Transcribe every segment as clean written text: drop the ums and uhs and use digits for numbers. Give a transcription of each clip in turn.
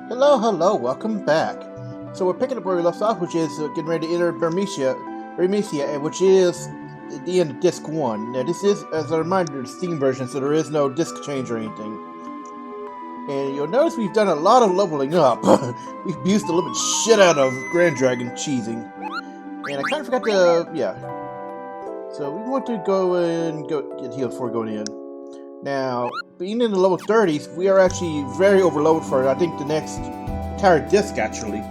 Hello, welcome back. So we're picking up where we left off, which is getting ready to enter Burmecia, which is the end of Disc 1. Now this is, as a reminder, the Steam version, so there is no disc change or anything. And you'll notice we've done a lot of leveling up. We've abused the living shit out of Grand Dragon cheesing. And I kind of forgot to, So we want to go get healed before going in. Now, being in the level 30s, we are actually very overloaded for, I think, the next entire disc, actually.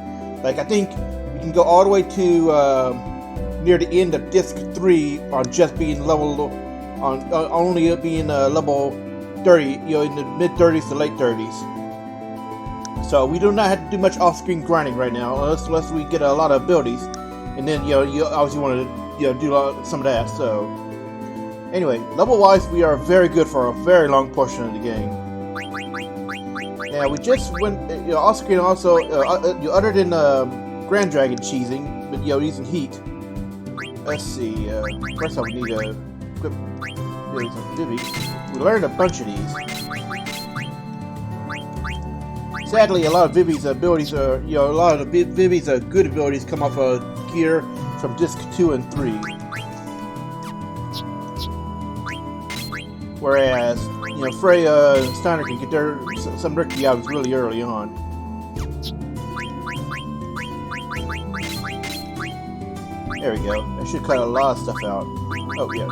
Like, I think we can go all the way to near the end of Disc 3 on just being level, only being level 30, in the mid-30s to late 30s. So we do not have to do much off-screen grinding right now, unless we get a lot of abilities. And then, you obviously want to, do some of that, so... Anyway, level-wise, we are very good for a very long portion of the game. Now, we just went, off-screen also, other than Grand Dragon cheesing, but, using heat. Let's see, first off, we need to equip some Vivies. We learned a bunch of these. Sadly, a lot of Vivi's abilities are, a lot of the Vivi's good abilities come off of gear from Disc 2 and 3. Whereas, Freya and Steiner can get some Ricky out really early on. There we go. I should cut a lot of stuff out. Oh, yeah.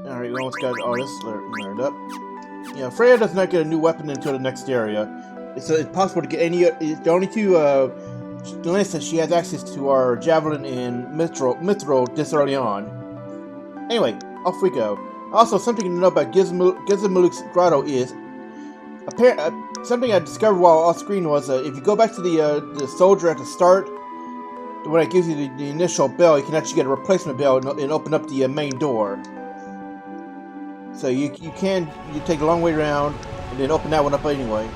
Alright, we almost got all this learned up. Freya does not get a new weapon until the next area. It's possible to get any. The only two unless she has access to our Javelin and Mithril this early on. Anyway, off we go. Also, something to know about Gizmaluk's Grotto is something I discovered while off screen was if you go back to the soldier at the start, when it gives you the initial bell, you can actually get a replacement bell and open up the main door. So you take a long way around and then open that one up anyway.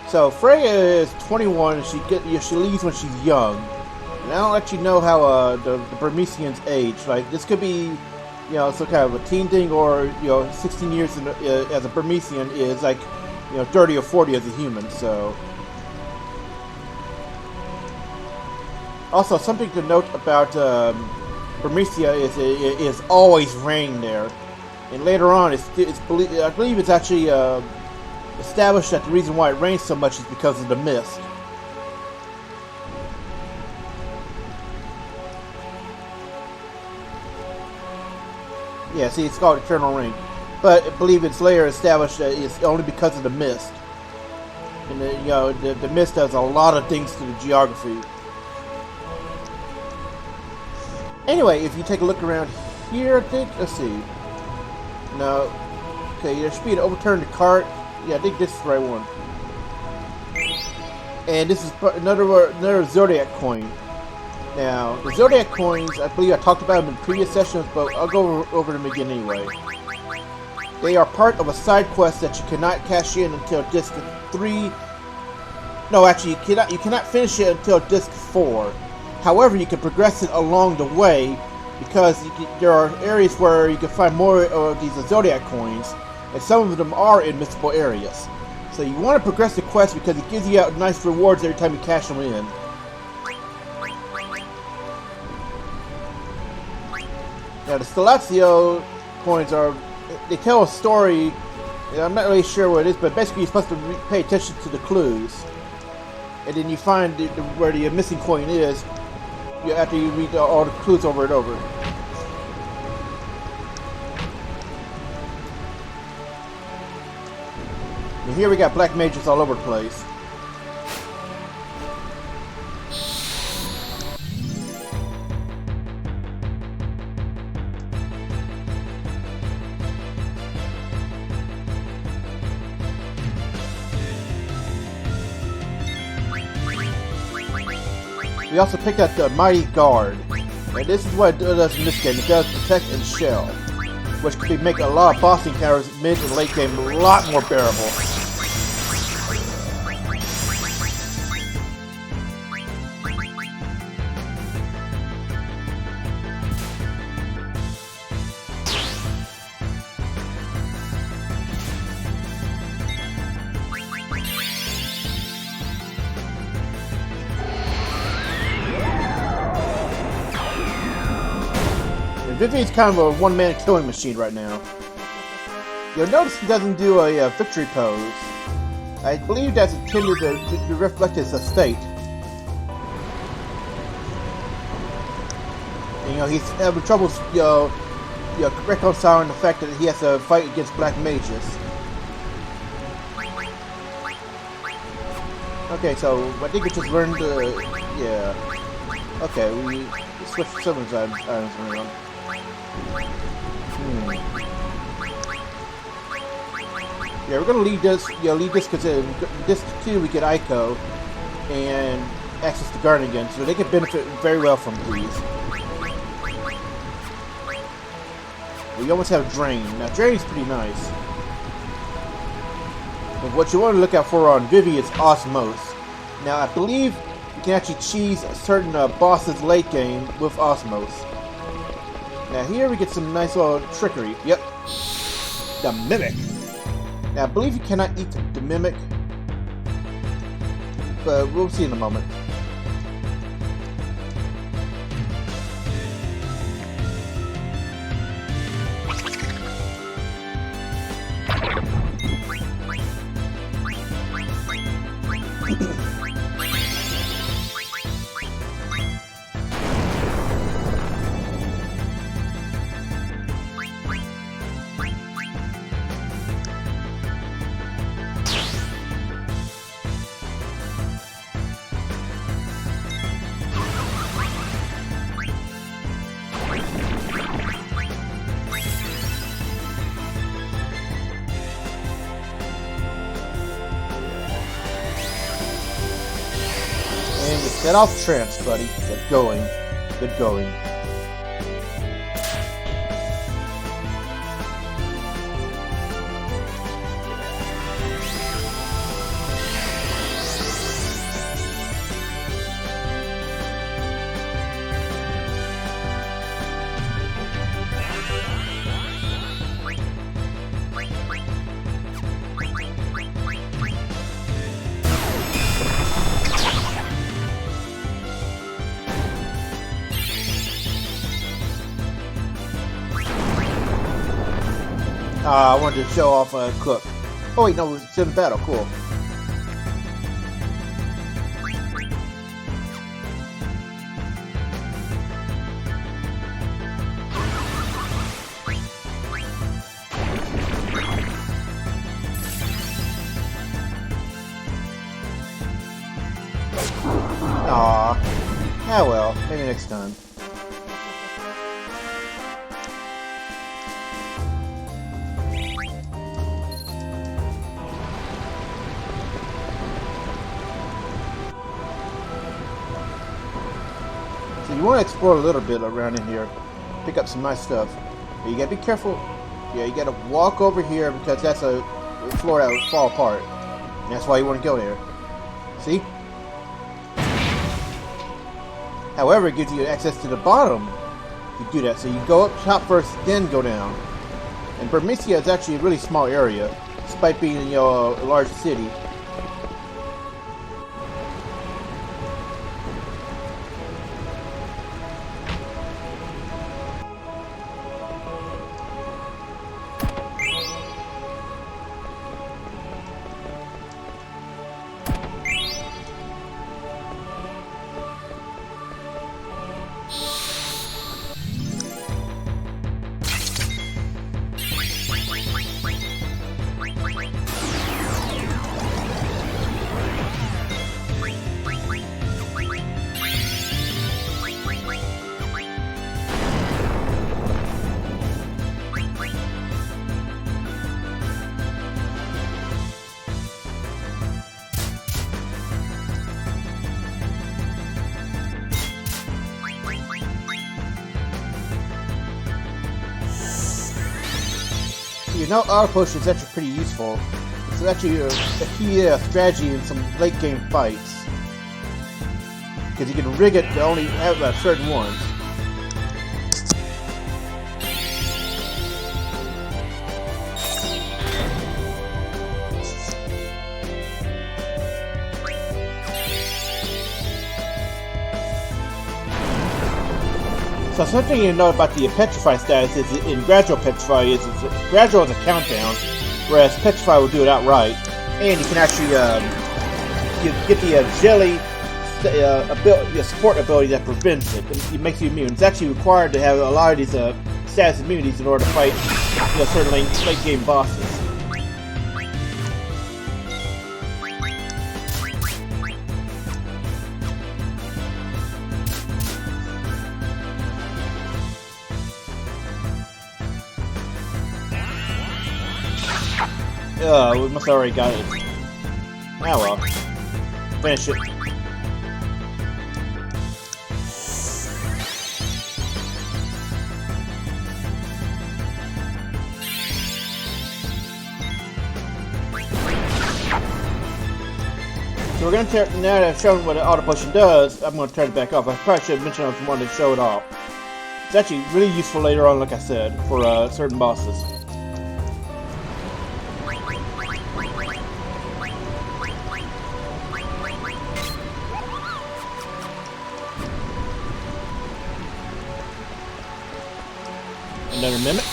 So Freya is 21 and she leaves when she's young. And I don't actually know how the Burmesians age. Like this could be, some kind of a teen thing, or 16 years as a Burmesian is like 30 or 40 as a human. So also something to note about Burmecia is always rain there, and later on I believe it's actually established that the reason why it rains so much is because of the mist. Yeah, see, it's called eternal rain, but I believe it's later established that it's only because of the mist. And the mist does a lot of things to the geography. Anyway, if you take a look around here, I think, let's see. No, okay, there should be an overturned cart. Yeah, I think this is the right one. And this is another Zodiac coin. Now, the Zodiac coins, I believe I talked about them in previous sessions, but I'll go over them again anyway. They are part of a side quest that you cannot cash in until Disc 3. No, actually, you cannot finish it until Disc 4. However, you can progress it along the way because there are areas where you can find more of these Zodiac coins. And some of them are in missable areas. So you want to progress the quest because it gives you out nice rewards every time you cash them in. Now the Stellazio coins they tell a story. I'm not really sure what it is, but basically you're supposed to pay attention to the clues. And then you find where the missing coin is after you read all the clues over and over. And here we got black mages all over the place. We also picked up the Mighty Guard. And this is what it does in this game. It does protect and shell. which could make a lot of boss encounters mid and late game a lot more bearable. Vivian's kind of a one-man killing machine right now. You'll notice he doesn't do a victory pose. I believe that's intended to reflect his state. You know, he's having trouble, reconciling the fact that he has to fight against black mages. Okay, so I think we just learned to, yeah. Okay, we switched some of those items around. Yeah, we're gonna leave this. Leave this because this too we get Ico and access to Garden again, so they can benefit very well from these. We almost have Drain. Now Drain's pretty nice, but what you want to look out for on Vivi is Osmose. Now I believe you can actually cheese certain bosses late game with Osmose. Now here we get some nice little trickery. Yep. The Mimic. Now I believe you cannot eat the Mimic, but we'll see in a moment. Get off trance, buddy. Get going. Get going. I wanted to show off Cook. Oh wait, no, it's in battle. Cool. Aw. Ah well, maybe next time. You want to explore a little bit around in here, pick up some nice stuff. But you gotta be careful. Yeah, you gotta walk over here because that's a floor that would fall apart. And that's why you want to go there. See? However, it gives you access to the bottom. You do that, so you go up top first, then go down. And Bermesia is actually a really small area, despite being a large city. You know, auto push is actually pretty useful. It's actually a key strategy in some late game fights. Because you can rig it to only have certain ones. So something you know about the Petrify status is in Gradual Petrify is Gradual is a countdown, whereas Petrify will do it outright. And you can actually you get the jelly support ability that prevents it. It makes you immune. It's actually required to have a lot of these status immunities in order to fight certain late game bosses. We must have already got it. Ah well. Finish it. So we're going to now that I've shown what the auto potion does, I'm going to turn it back off. I probably should have mentioned I wanted to show it off. It's actually really useful later on, like I said, for certain bosses. Another mimic.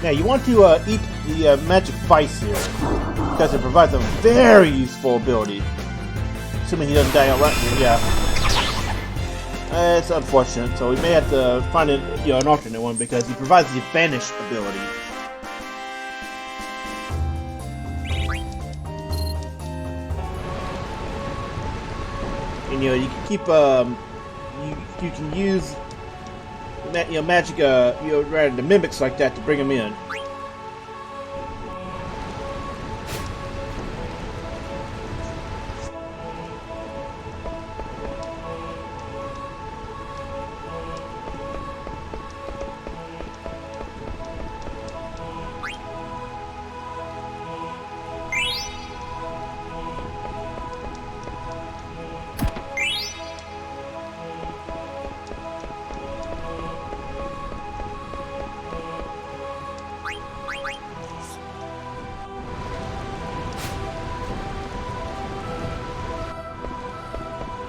Now you want to eat the magic vice here, because it provides a very useful ability. Assuming he doesn't die outright, yeah. It's unfortunate, so we may have to find an alternate one because he provides the vanish ability. And you can keep you can use magic, rather the mimics like that to bring them in.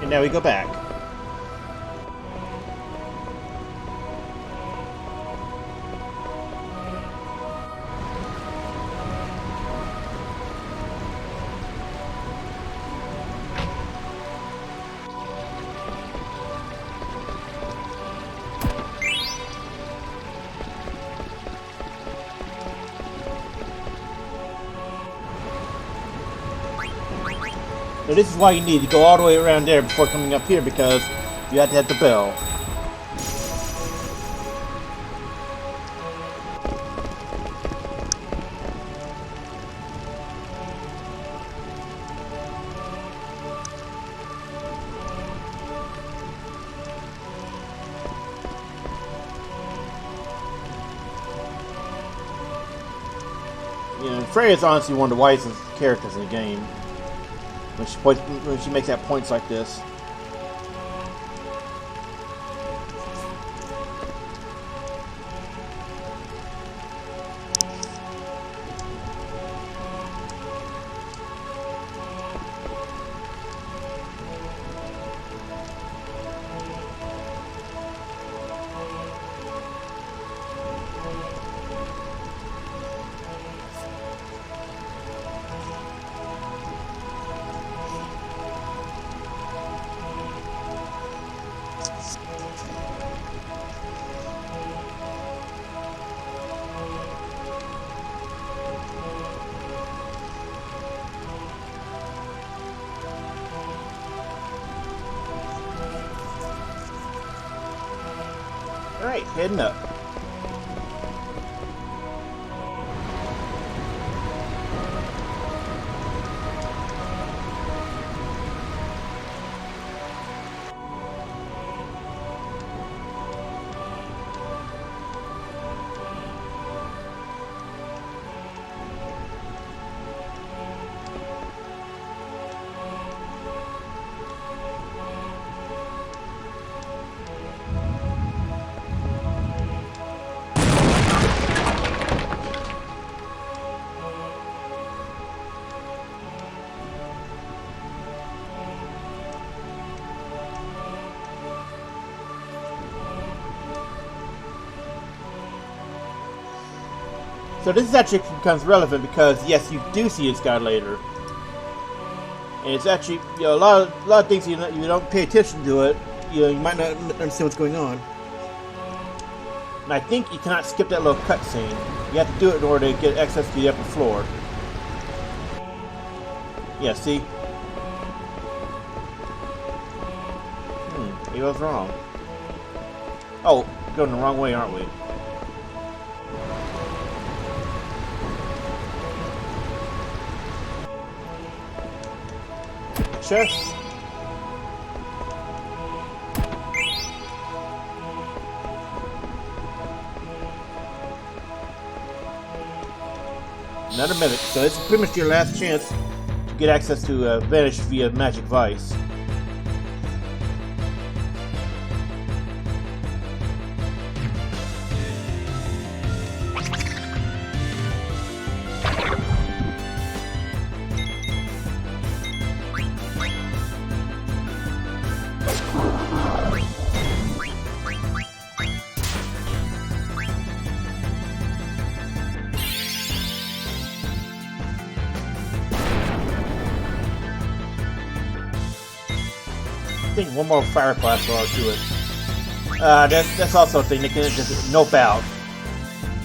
And now we go back. So this is why you need to go all the way around there before coming up here, because you have to hit the bell. Freya's honestly one of the wisest characters in the game. When she makes that points like this. Alright, heading up. So this actually becomes relevant because yes, you do see this guy later, and it's actually, you know, a lot of things you don't pay attention to it. You know, you might not understand what's going on. And I think you cannot skip that little cutscene. You have to do it in order to get access to the upper floor. Yeah, see? He was wrong. Oh, going the wrong way, aren't we? Chest. Another minute, so it's pretty much your last chance to get access to Vanish via Magic Vice. I think one more fire blast will do it. That's also a thing they can just nope out.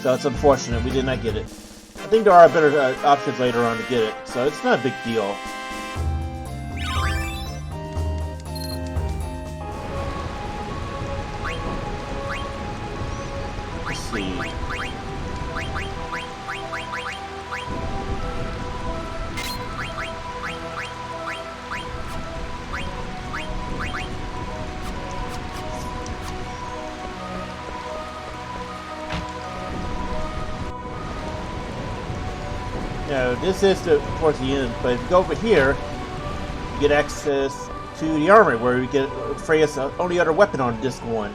So it's unfortunate we did not get it. I think there are better options later on to get it, so it's not a big deal. Let's see. Now, this is towards the end, but if you go over here, you get access to the armory, where you get Freya's only other weapon on disc 1.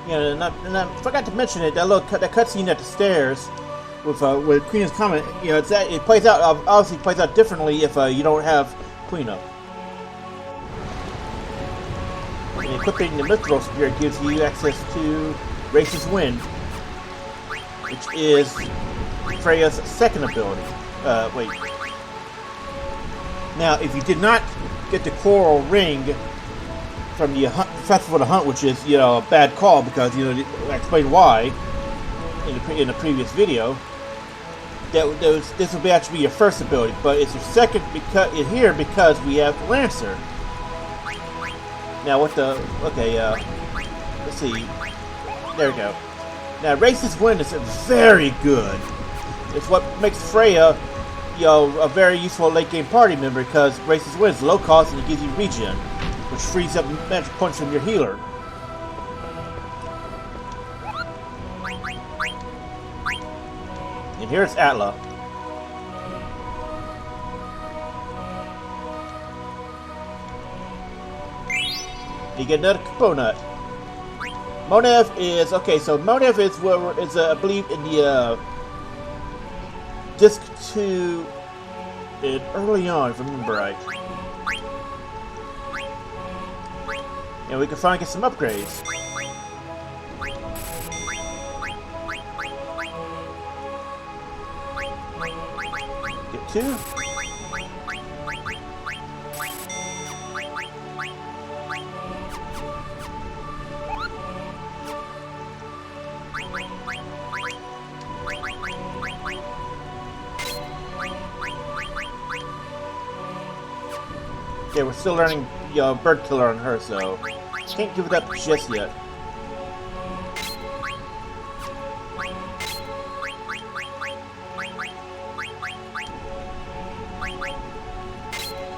Yeah, and I forgot to mention it. That cutscene at the stairs with Queena's comment. You know, it plays out, obviously plays out differently if you don't have Queena. And equipping the Mythril Spirit gives you access to Race's Wind, which is Freya's second ability. Wait. Now, if you did not get the Coral Ring from the Festival of the Hunt, which is, you know, a bad call because, you know, I explained why in the previous video. This will be actually your first ability, but it's your second because we have the Lancer. Now what the let's see. There we go. Now Race's Wind is very good. It's what makes Freya, you know, a very useful late game party member because Race's Wind is low cost and it gives you regen, which frees up magic points from your healer. And here's Atla. You get another Coconut. Monev is okay. So Monev is I believe in the disc 2 early on, if I remember right. And we can finally get some upgrades. too? Yeah, we're still learning, bird killer on her, so can't give it up just yet.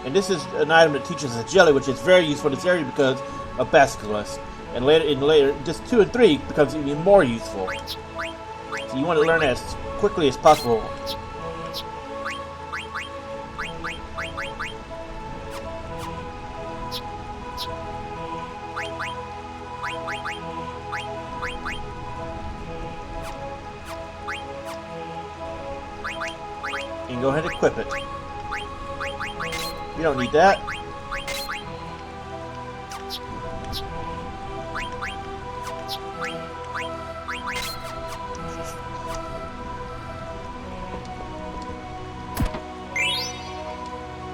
And this is an item that teaches us jelly, which is very useful in this area because of Basilisk. And later, just 2 and 3 becomes even more useful. So you want to learn as quickly as possible. And go ahead and equip it. You don't need that.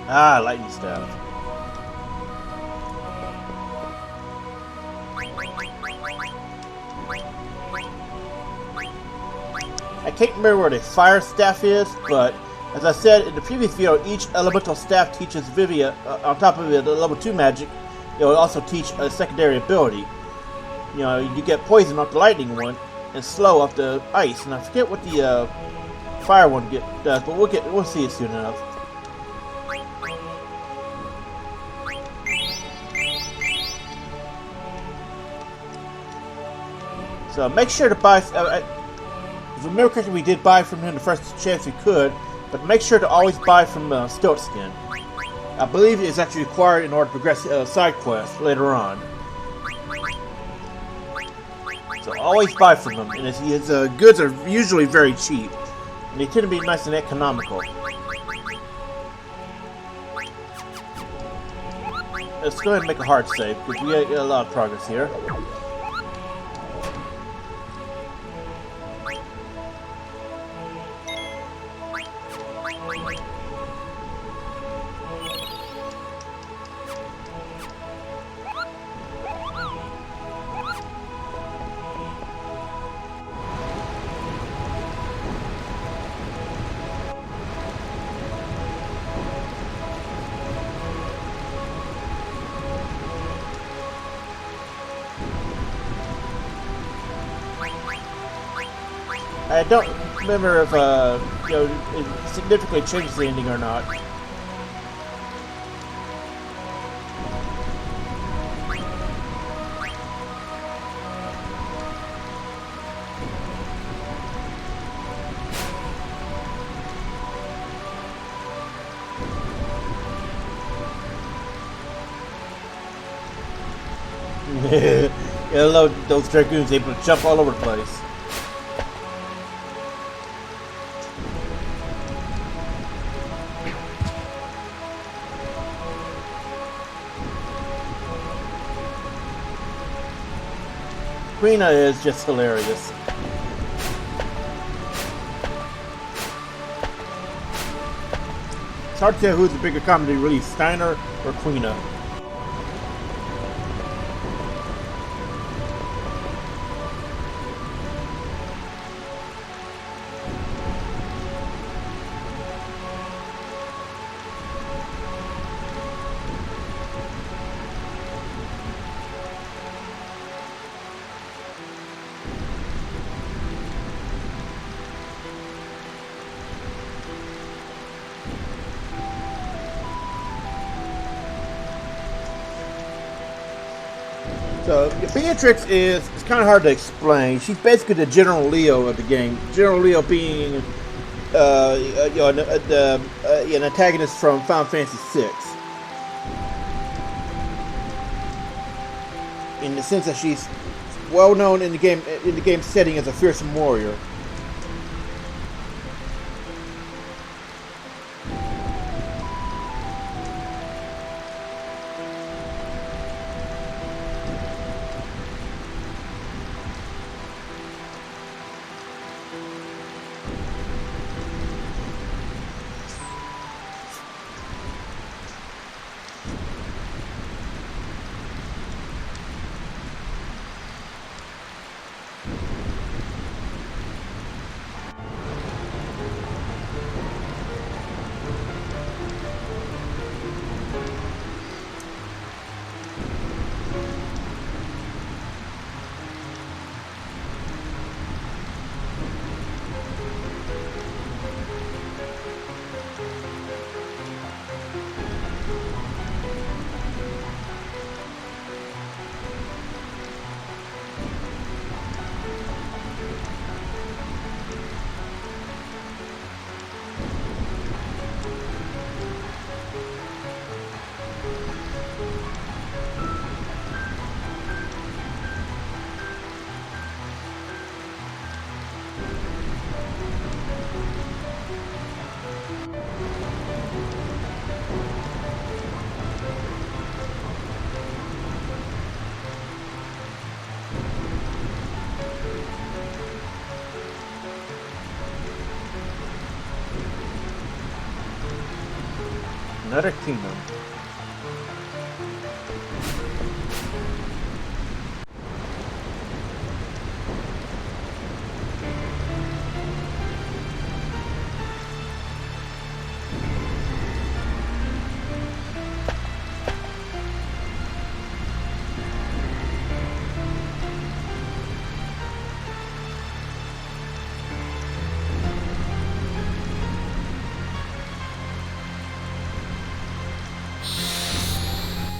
Ah, lightning staff. I can't remember where the fire staff is, but as I said in the previous video, each elemental staff teaches Vivia, on top of the level 2 magic, it will also teach a secondary ability. You get poison off the lightning one, and slow off the ice. And I forget what the fire one does, but we'll see it soon enough. So make sure to buy. If I remember correctly, we did buy from him the first chance we could, but make sure to always buy from Stiltskin. I believe it's actually required in order to progress side quests later on. So always buy from him, and his goods are usually very cheap, and they tend to be nice and economical. Let's go ahead and make a hard save because we get a lot of progress here. I don't remember if it significantly changes the ending or not. I love those dragoons able to jump all over the place. Queena is just hilarious. It's hard to tell who's the bigger comedy relief, Steiner or Queena. So Beatrix is kind of hard to explain. She's basically the General Leo of the game. General Leo being an antagonist from Final Fantasy VI. In the sense that she's well known in the game setting as a fearsome warrior. Another kingdom.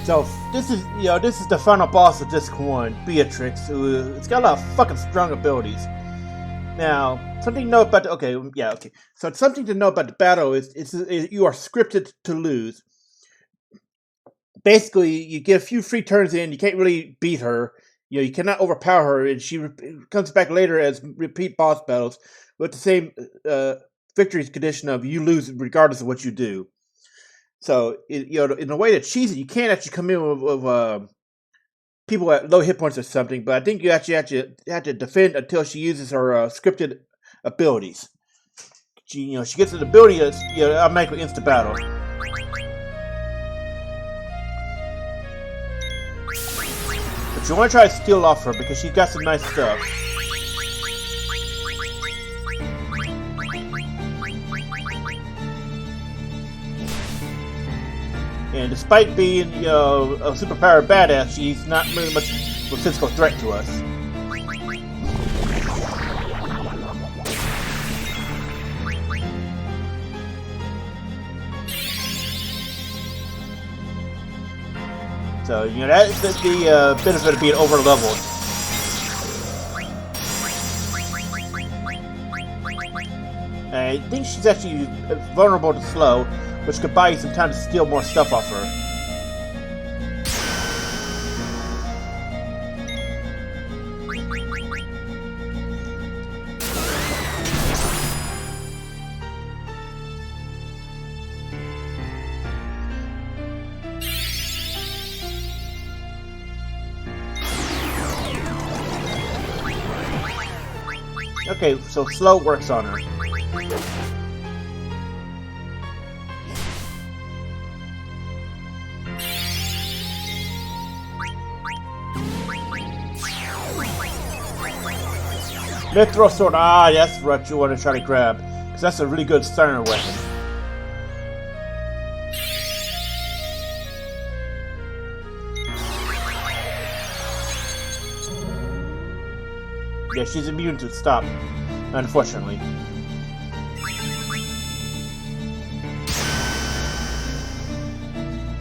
So this is the final boss of Disc 1, Beatrix, it's got a lot of fucking strong abilities. Now, something to know about So something to know about the battle is you are scripted to lose. Basically, you get a few free turns in, you can't really beat her. You cannot overpower her, and she comes back later as repeat boss battles with the same victory condition of you lose regardless of what you do. So, in a way that's cheesy, you can't actually come in with people at low hit points or something, but I think you actually have to defend until she uses her scripted abilities. She gets an ability that's automatically insta battle. But you want to try to steal off her because she's got some nice stuff. And despite being, a superpowered badass, she's not really much of a physical threat to us. So, that's the benefit of being over-leveled. I think she's actually vulnerable to slow, which could buy you some time to steal more stuff off her. Okay, so slow works on her. Mythro sword, that's what you want to try to grab, because that's a really good Steiner weapon. Yeah, she's immune to stop, unfortunately.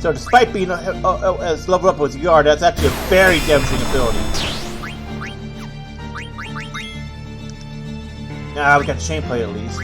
So despite being as leveled up as you are, that's actually a very damaging ability. We got chain play at least.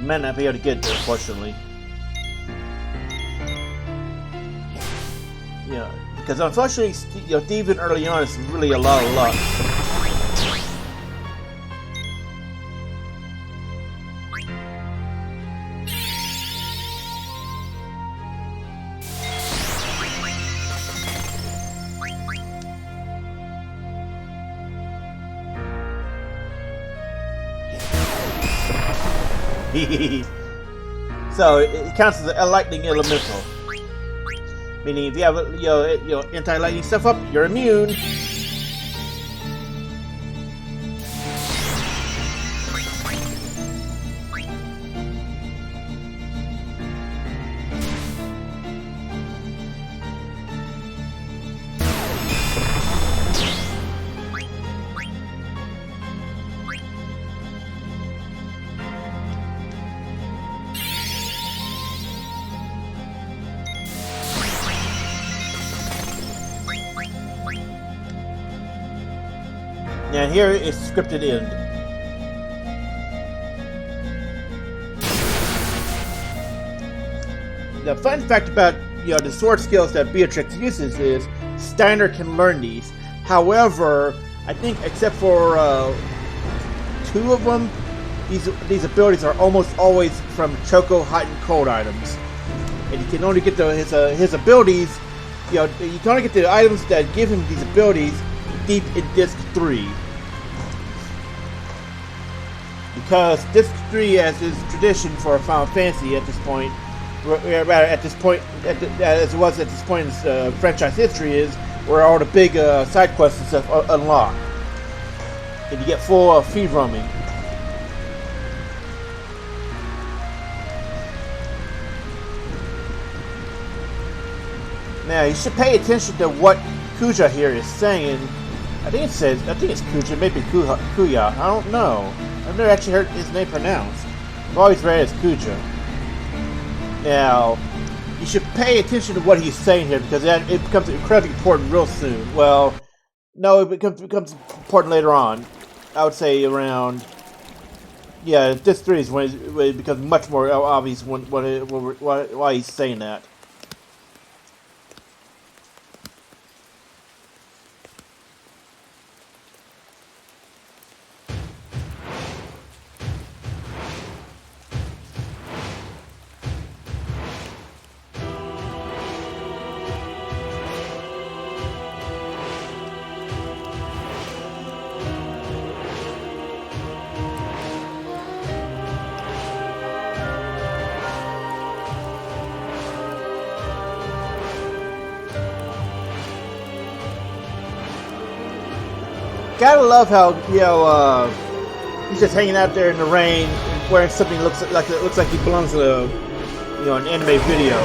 Might not be able to get there, unfortunately. Because unfortunately, thieving early on is really a lot of luck. So it counts as a lightning elemental, meaning if you have anti-lightning stuff up, you're immune. Now here is scripted end. the fun fact about the sword skills that Beatrix uses is Steiner can learn these. However, I think except for 2 of them, these abilities are almost always from Choco hot and cold items, and you can only get his abilities. You can only get the items that give him these abilities deep in Disc 3. Because Disc 3, as is tradition for Final Fantasy at this point, as it was at this point in franchise history, is where all the big side quests and stuff unlock. And you get full feed roaming. Now, you should pay attention to what Kuja here is saying. I think it's Kuja, maybe Kuya. I don't know. I've never actually heard his name pronounced. I've always read it as Kuja. Now, you should pay attention to what he's saying here, because it becomes incredibly important real soon. Well, no, it becomes important later on. I would say around... Yeah, Disc 3 is when it becomes much more obvious why he's saying that. Gotta love how he's just hanging out there in the rain, wearing something that looks like he belongs to an anime video.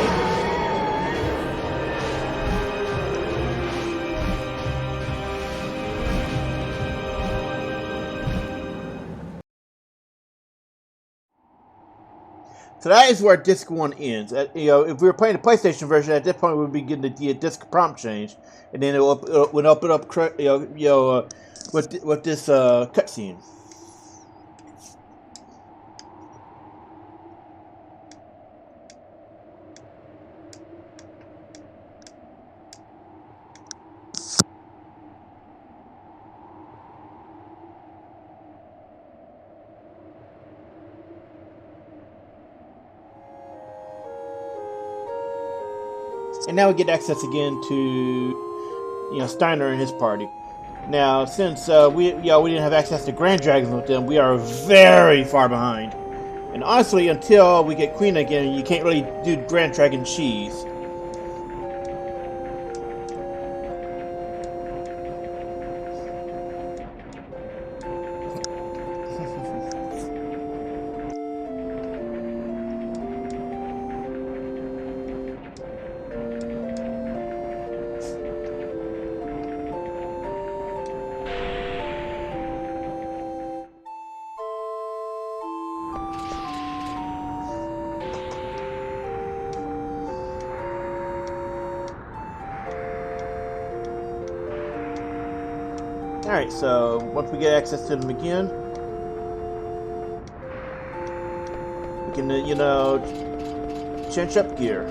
So that is where Disc 1 ends. If we were playing the PlayStation version, at that point we would be getting the disc prompt change, and then it would open up with this cutscene. And now we get access again to Steiner and His Party. Now, since we didn't have access to Grand Dragons with them, we are very far behind. And honestly, until we get Queena again, you can't really do Grand Dragon cheese. Alright, so once we get access to them again, we can, change up gear.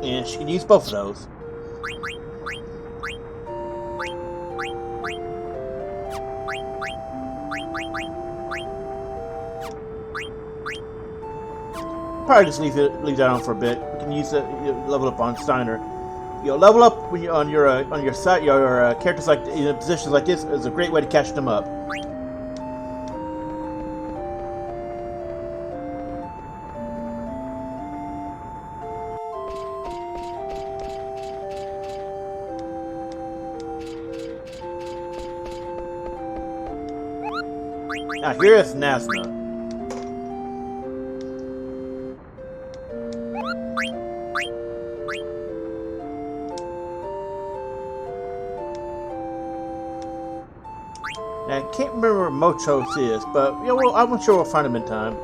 And she can use both of those. Probably just leave that on for a bit. We can use it, level up on Steiner. Level up when you're on your side. Your characters in positions like this is a great way to catch them up. Now here is Nasna. And I can't remember where Mochos is, but yeah, well, I'm sure we'll find him in time.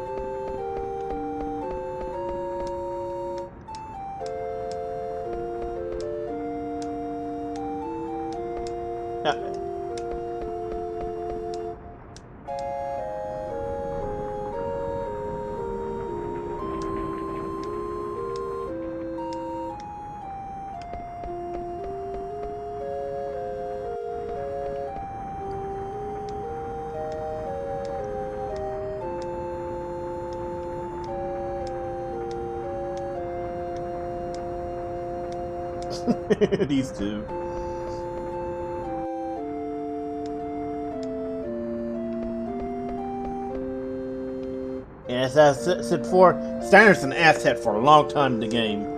These two. And as I said before, Steiner's an asset for a long time in the game.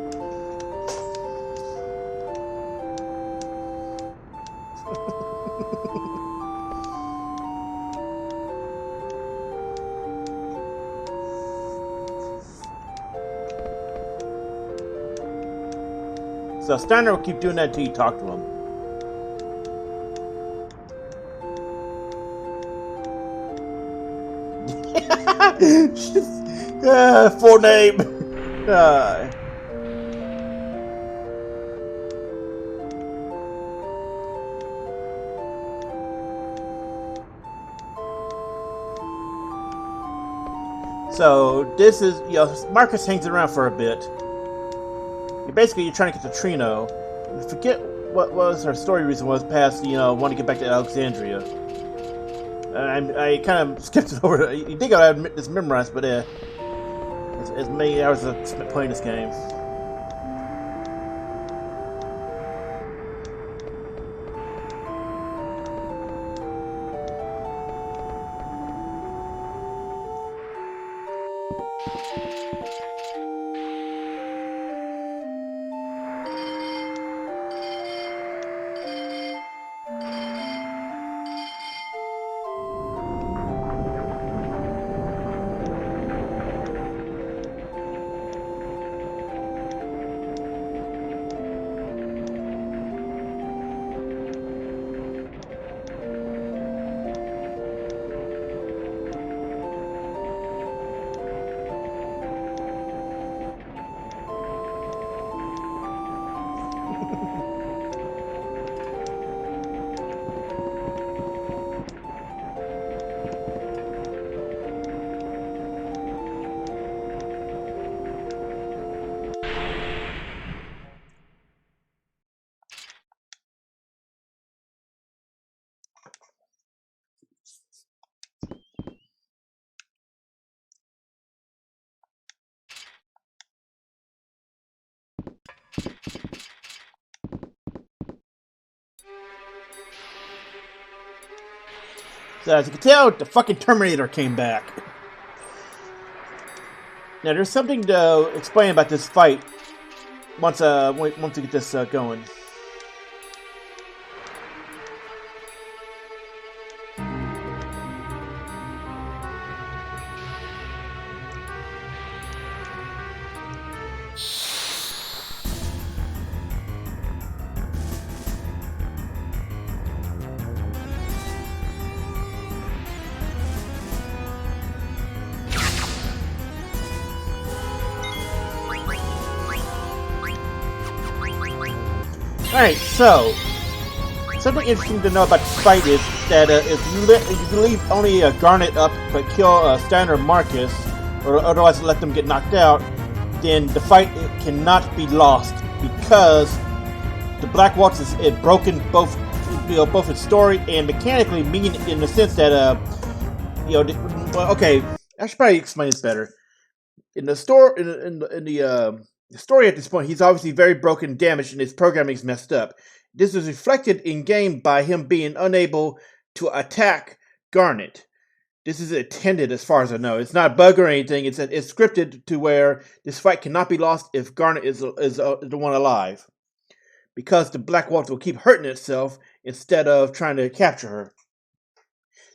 So Steiner will keep doing that until you talk to him. Full name. So this is, Marcus hangs around for a bit. You're trying to get to Trino. I forget what was her story reason was past, want to get back to Alexandria. I kind of skipped it over. You think I had this memorized, but it's many hours of playing this game. So as you can tell, the fucking Terminator came back. Now there's something to explain about this fight once we get this going. Alright, so something interesting to know about this fight is that if you leave only Garnet up but kill Steiner and Marcus, or otherwise let them get knocked out, then the fight cannot be lost because the Black Waltz is broken both its story and mechanically, meaning in the sense that okay, I should probably explain this better. In the story, the story at this point, he's obviously very broken, damaged, and his programming is messed up. This is reflected in game by him being unable to attack Garnet. This is intended, as far as I know. It's not a bug or anything. It's scripted to where this fight cannot be lost if Garnet is the one alive, because the Black Waltz will keep hurting itself instead of trying to capture her.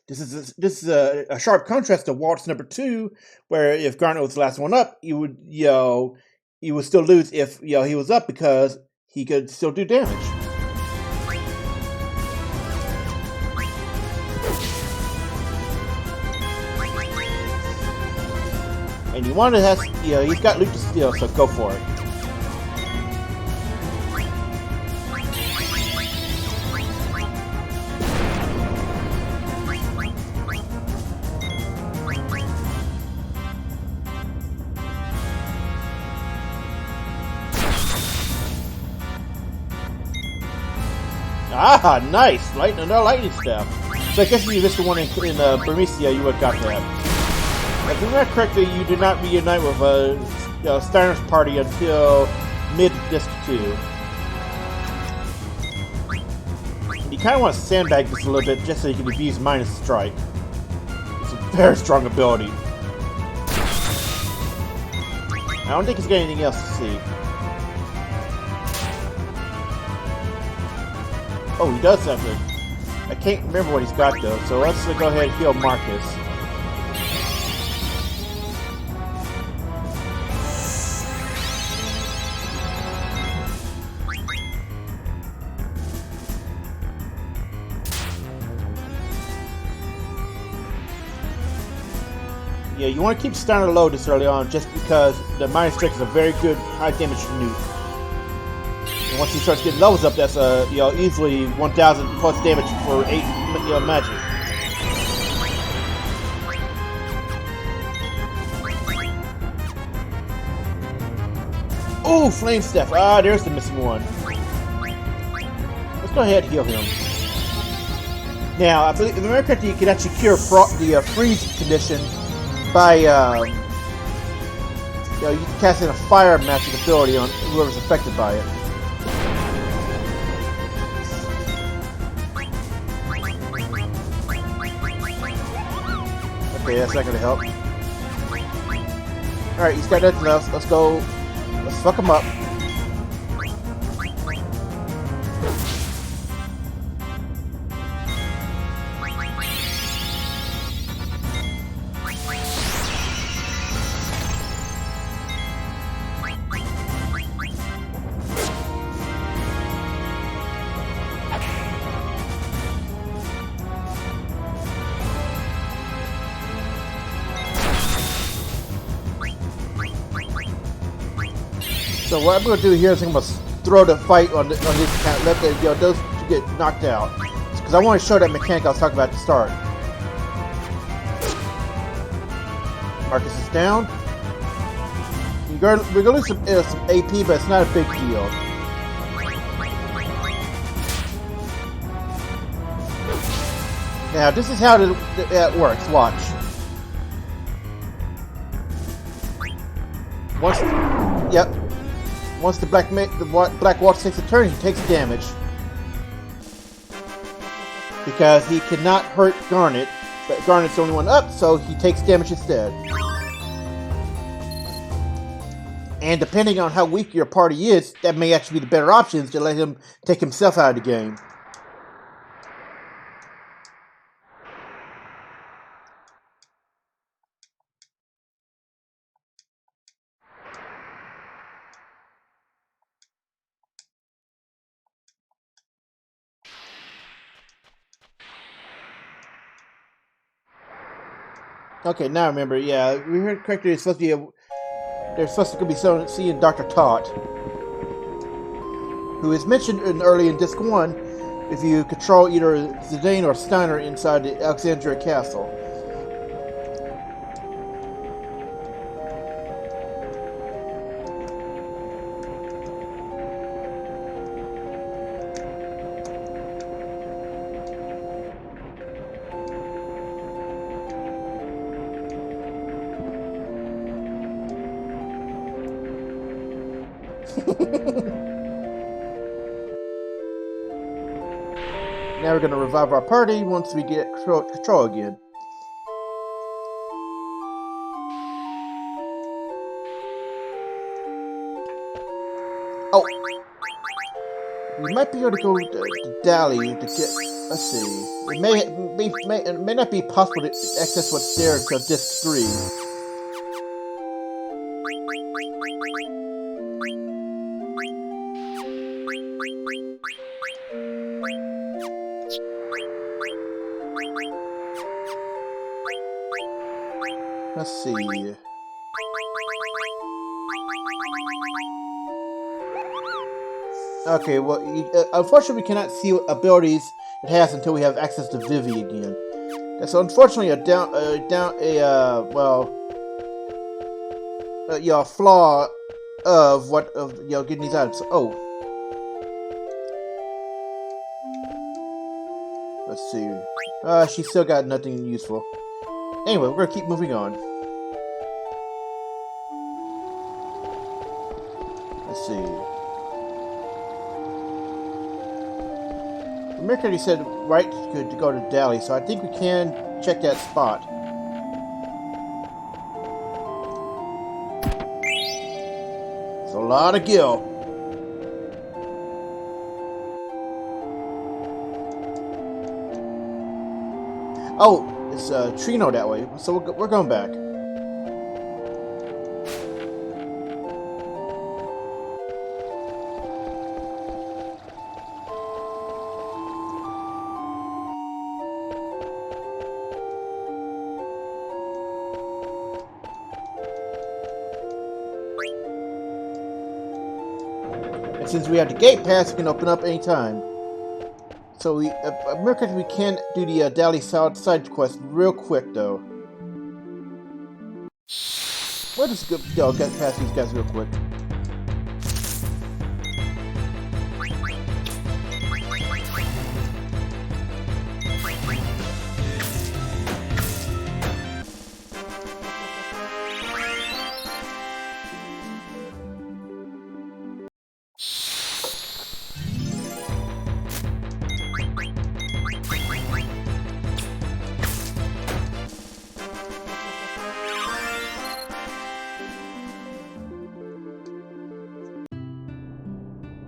This is a sharp contrast to Waltz number 2, where if Garnet was the last one up, he would still lose if he was up because he could still do damage. And you want to have, he's got loot to steal, so go for it. Ah, nice! Another lightning staff. So I guess if you missed the one in Bermesia, you would have got that. If I remember correctly, you did not reunite with Steiner's Party until mid-disc 2. You kind of want to sandbag this a little bit just so you can abuse Minus Strike. It's a very strong ability. I don't think he's got anything else to see. Oh, he does something. I can't remember what he's got though, so let's go ahead and heal Marcus. Yeah, you want to keep Steiner low this early on just because the Minus Strike is a very good high damage nuke. And once he starts getting levels up, that's easily 1,000 plus damage for 8 magic. Oh, Flame Staff! Ah, there's the missing one. Let's go ahead and heal him. Now, I believe in the American you can actually cure the freeze condition by you can cast in a fire magic ability on whoever's affected by it. Okay, that's not gonna help. Alright, he's got nothing else. Let's go. Let's fuck him up. So what I'm going to do here is I'm going to throw the fight on this account, let those two get knocked out, because I want to show that mechanic I was talking about at the start. Marcus is down. We're going to lose some AP, but it's not a big deal. Now this is how it works. Watch. Once the Black Watch takes a turn, he takes damage. Because he cannot hurt Garnet, but Garnet's the only one up, so he takes damage instead. And depending on how weak your party is, that may actually be the better options to let him take himself out of the game. Okay, now I remember. Yeah, we heard correctly. It's supposed to be they're supposed to be seeing Dr. Todd, who is mentioned early in Disc 1 if you control either Zidane or Steiner inside the Alexandria Castle. Now we're going to revive our party once we get control again. Oh! We might be able to go to Dally to get... Let's see. It may not be possible to access what's there until Disc 3. Let's see. Okay, well, unfortunately, we cannot see what abilities it has until we have access to Vivi again. That's unfortunately a flaw of getting these items. Oh, let's see. She still got nothing useful. Anyway, we're gonna keep moving on. Let's see. Mercury said right to go to Delhi, so I think we can check that spot. It's a lot of gil. Oh, it's Trino that way, so we're going back. And since we have the gate pass, we can open up anytime. So we can do the Dally side quest real quick though. We'll just get past these guys real quick.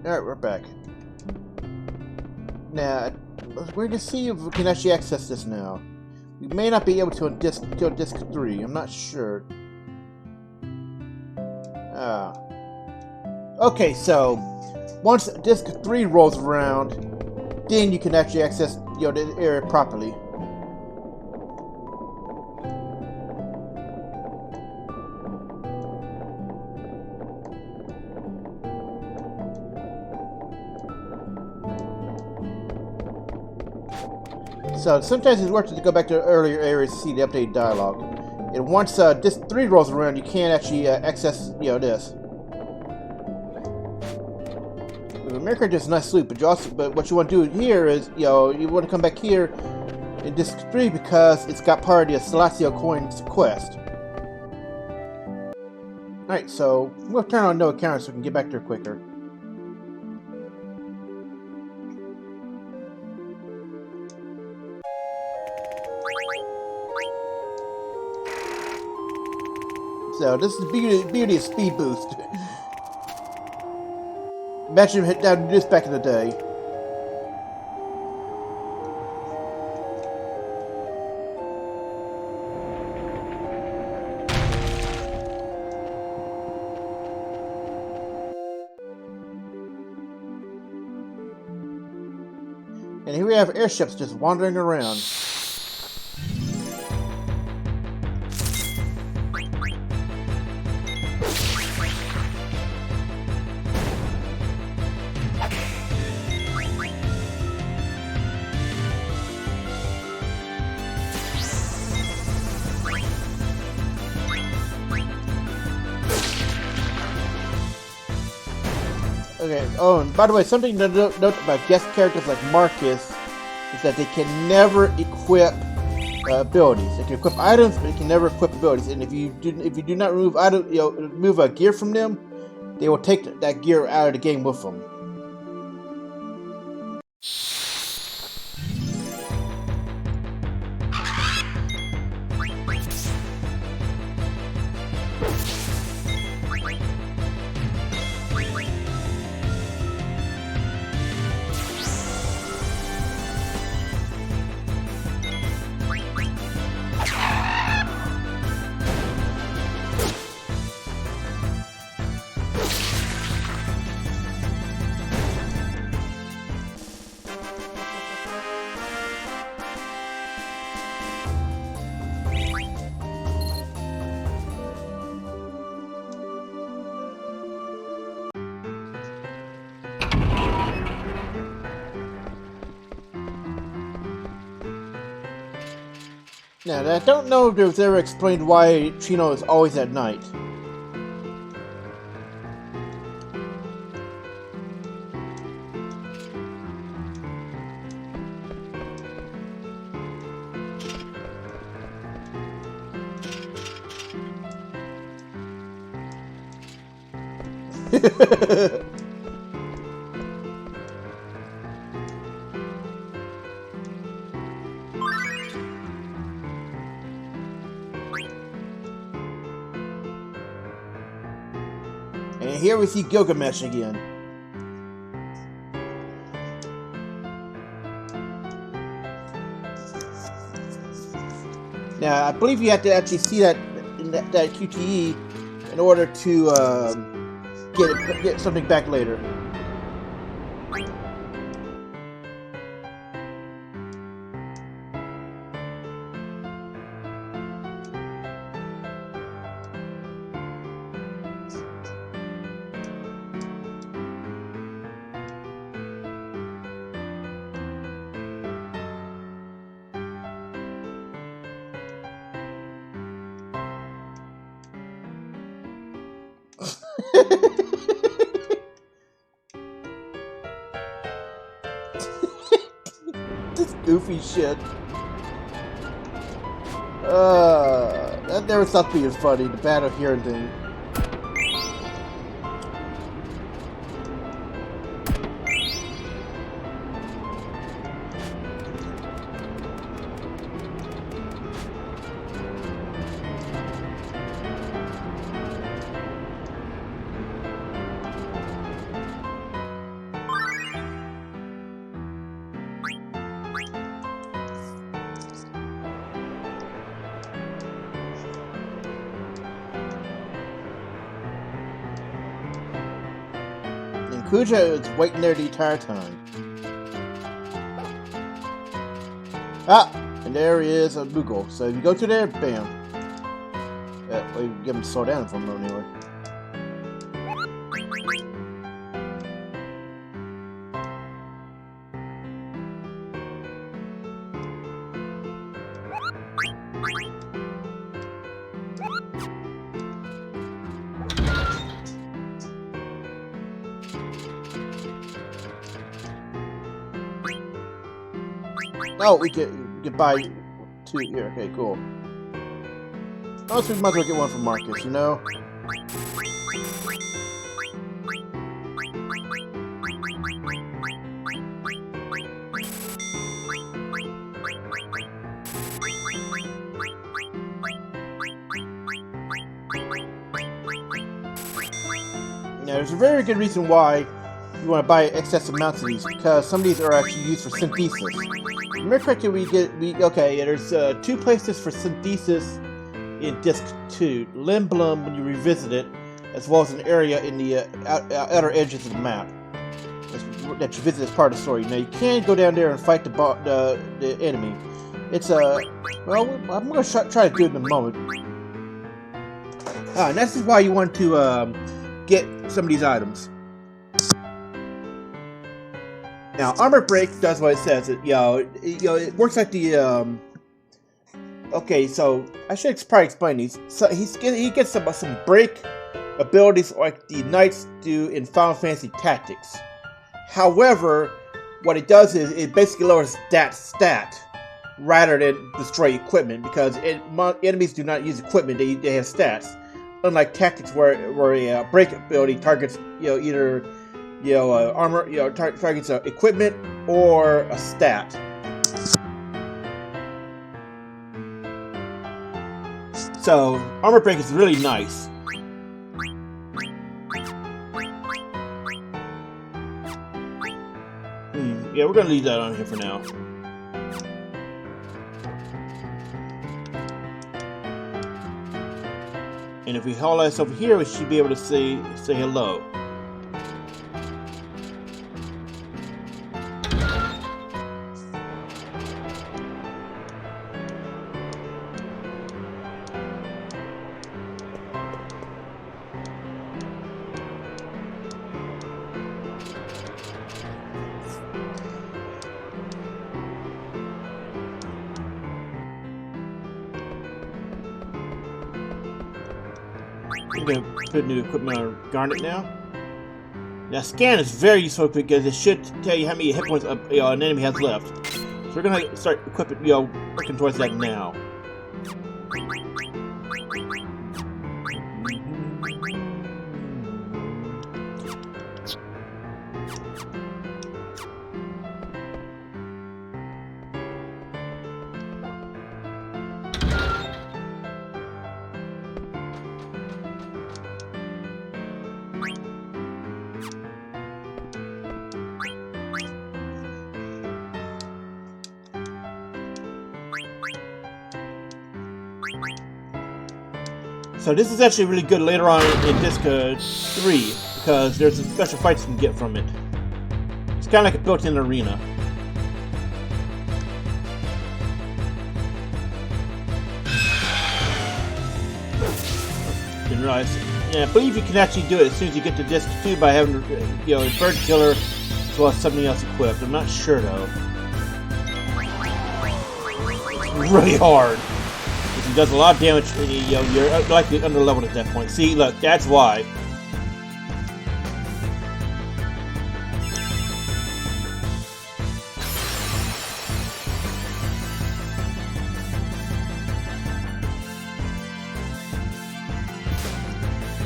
Alright, we're back. Now, we're going to see if we can actually access this now. We may not be able to on disc 3, I'm not sure. Okay, so once disc 3 rolls around, then you can actually access the area properly. So sometimes it's worth it to go back to earlier areas to see the updated dialogue. And once disc 3 rolls around, you can actually access this. America does not sleep, but what you want to do here is you want to come back here in disc 3 because it's got part of the Zodiac Coins quest. Alright, so we'll turn on no counter so we can get back there quicker. So this is the beauty of speed boost. Imagine him down this back in the day. And here we have airships just wandering around. Okay, oh, and by the way, something to note about guest characters like Marcus is that they can never equip abilities. They can equip items, but they can never equip abilities. And if you do not remove remove a gear from them, they will take that gear out of the game with them. Now, I don't know if it was ever explained why Chino is always at night. And here we see Gilgamesh again. Now, I believe you have to actually see that in that QTE in order to get something back later. This goofy shit. That never stopped being funny, the battle hearing thing. Kuja is waiting there the entire time. Ah! And there is a Moogle. So if you go to there, bam. Well, you get him to slow down for a moment anyway. Oh, we can buy two here. Okay, cool. Oh, so we might as well get one for Marcus, you know? Now, there's a very good reason why you want to buy excessive amounts of these, because some of these are actually used for synthesis. Remember correctly, there's two places for synthesis in Disc 2. Limblum when you revisit it, as well as an area in the outer edges of the map that you visit as part of the story. Now, you can go down there and fight the enemy. It's well, I'm going to try to do it in a moment. And this is why you want to get some of these items. Now, Armor Break does what it says. It works like the. Okay, so I should probably explain these. So he gets some break abilities like the Knights do in Final Fantasy Tactics. However, what it does is it basically lowers stat rather than destroy equipment, because enemies do not use equipment; they have stats. Unlike Tactics, where a break ability targets either armor, targets equipment or a stat. So Armor Break is really nice. Yeah, we're gonna leave that on here for now. And if we haul this over here, we should be able to say hello. I'm gonna put new equipment on Garnet now. Now, scan is very useful because it should tell you how many hit points an enemy has left. So we're gonna start equipping, working towards that now. So this is actually really good later on in Disc 3, because there's some special fights you can get from it. It's kind of like a built-in arena. Didn't realize. Yeah, I believe you can actually do it as soon as you get to Disc 2 by having, a bird killer as well as something else equipped. I'm not sure though. It's really hard. He does a lot of damage, and you're likely under-leveled at that point. See, look, that's why.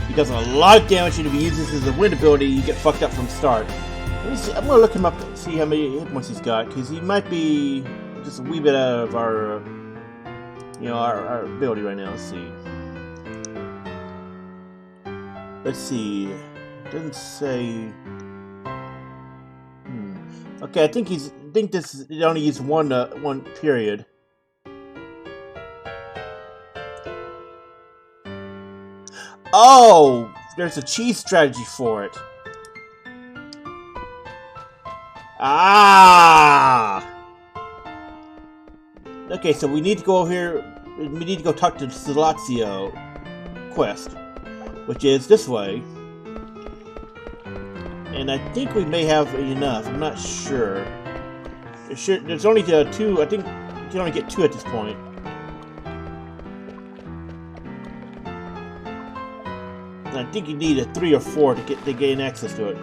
He does a lot of damage, and if he uses his wind ability, you get fucked up from the start. Let me see. I'm gonna look him up and see how many hit points he's got, because he might be just a wee bit out of our our ability right now. Let's see. It doesn't say. Okay, I think this it only uses one period. Oh, there's a cheese strategy for it. Ah. Okay, so we need to go over here. We need to go talk to Salazio quest, which is this way. And I think we may have enough. I'm not sure. There's only 2. I think you can only get 2 at this point. And I think you need a 3 or 4 to gain access to it.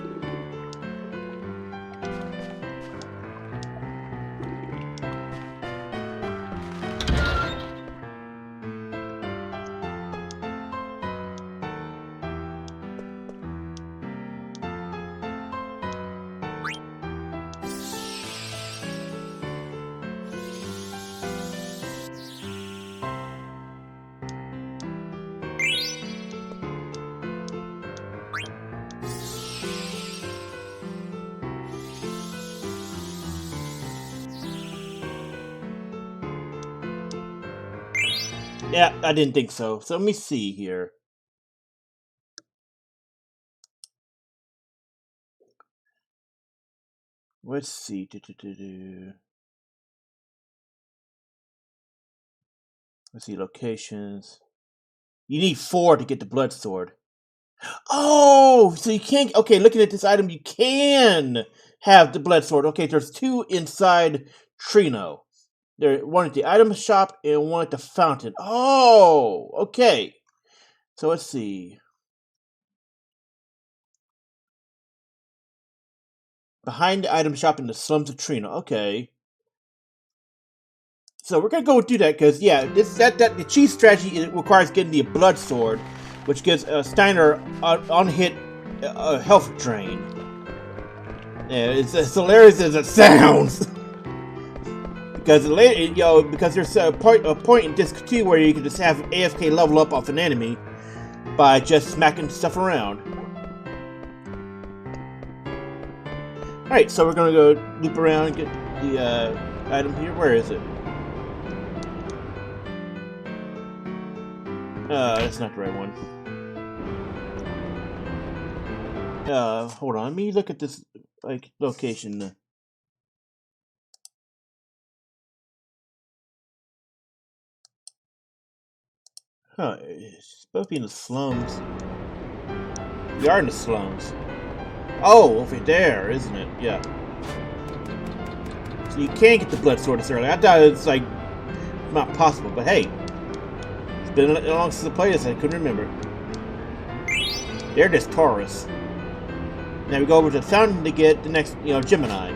Yeah, I didn't think so. So let me see here. Let's see. Let's see, locations. You need 4 to get the blood sword. Oh, so you can't. Okay, looking at this item, you can have the blood sword. Okay, there's 2 inside Trino. There, one at the item shop and one at the fountain. Oh, okay. So let's see. Behind the item shop in the slums of Trino. Okay. So we're gonna go do that because the cheese strategy requires getting the blood sword, which gives Steiner on hit health drain. Yeah, it's as hilarious as it sounds. Because later, because there's a point in Disc 2 where you can just have AFK level up off an enemy by just smacking stuff around. All right, so we're gonna go loop around and get the item here. Where is it? That's not the right one. Hold on. Let me look at this location. Huh? It's supposed to be in the slums. We are in the slums. Oh, over there, isn't it? Yeah. So you can't get the blood sword this early. I thought it's like not possible, but hey. It's been long since I played this, I couldn't remember. There it is, Taurus. Now we go over to the fountain to get the next, Gemini.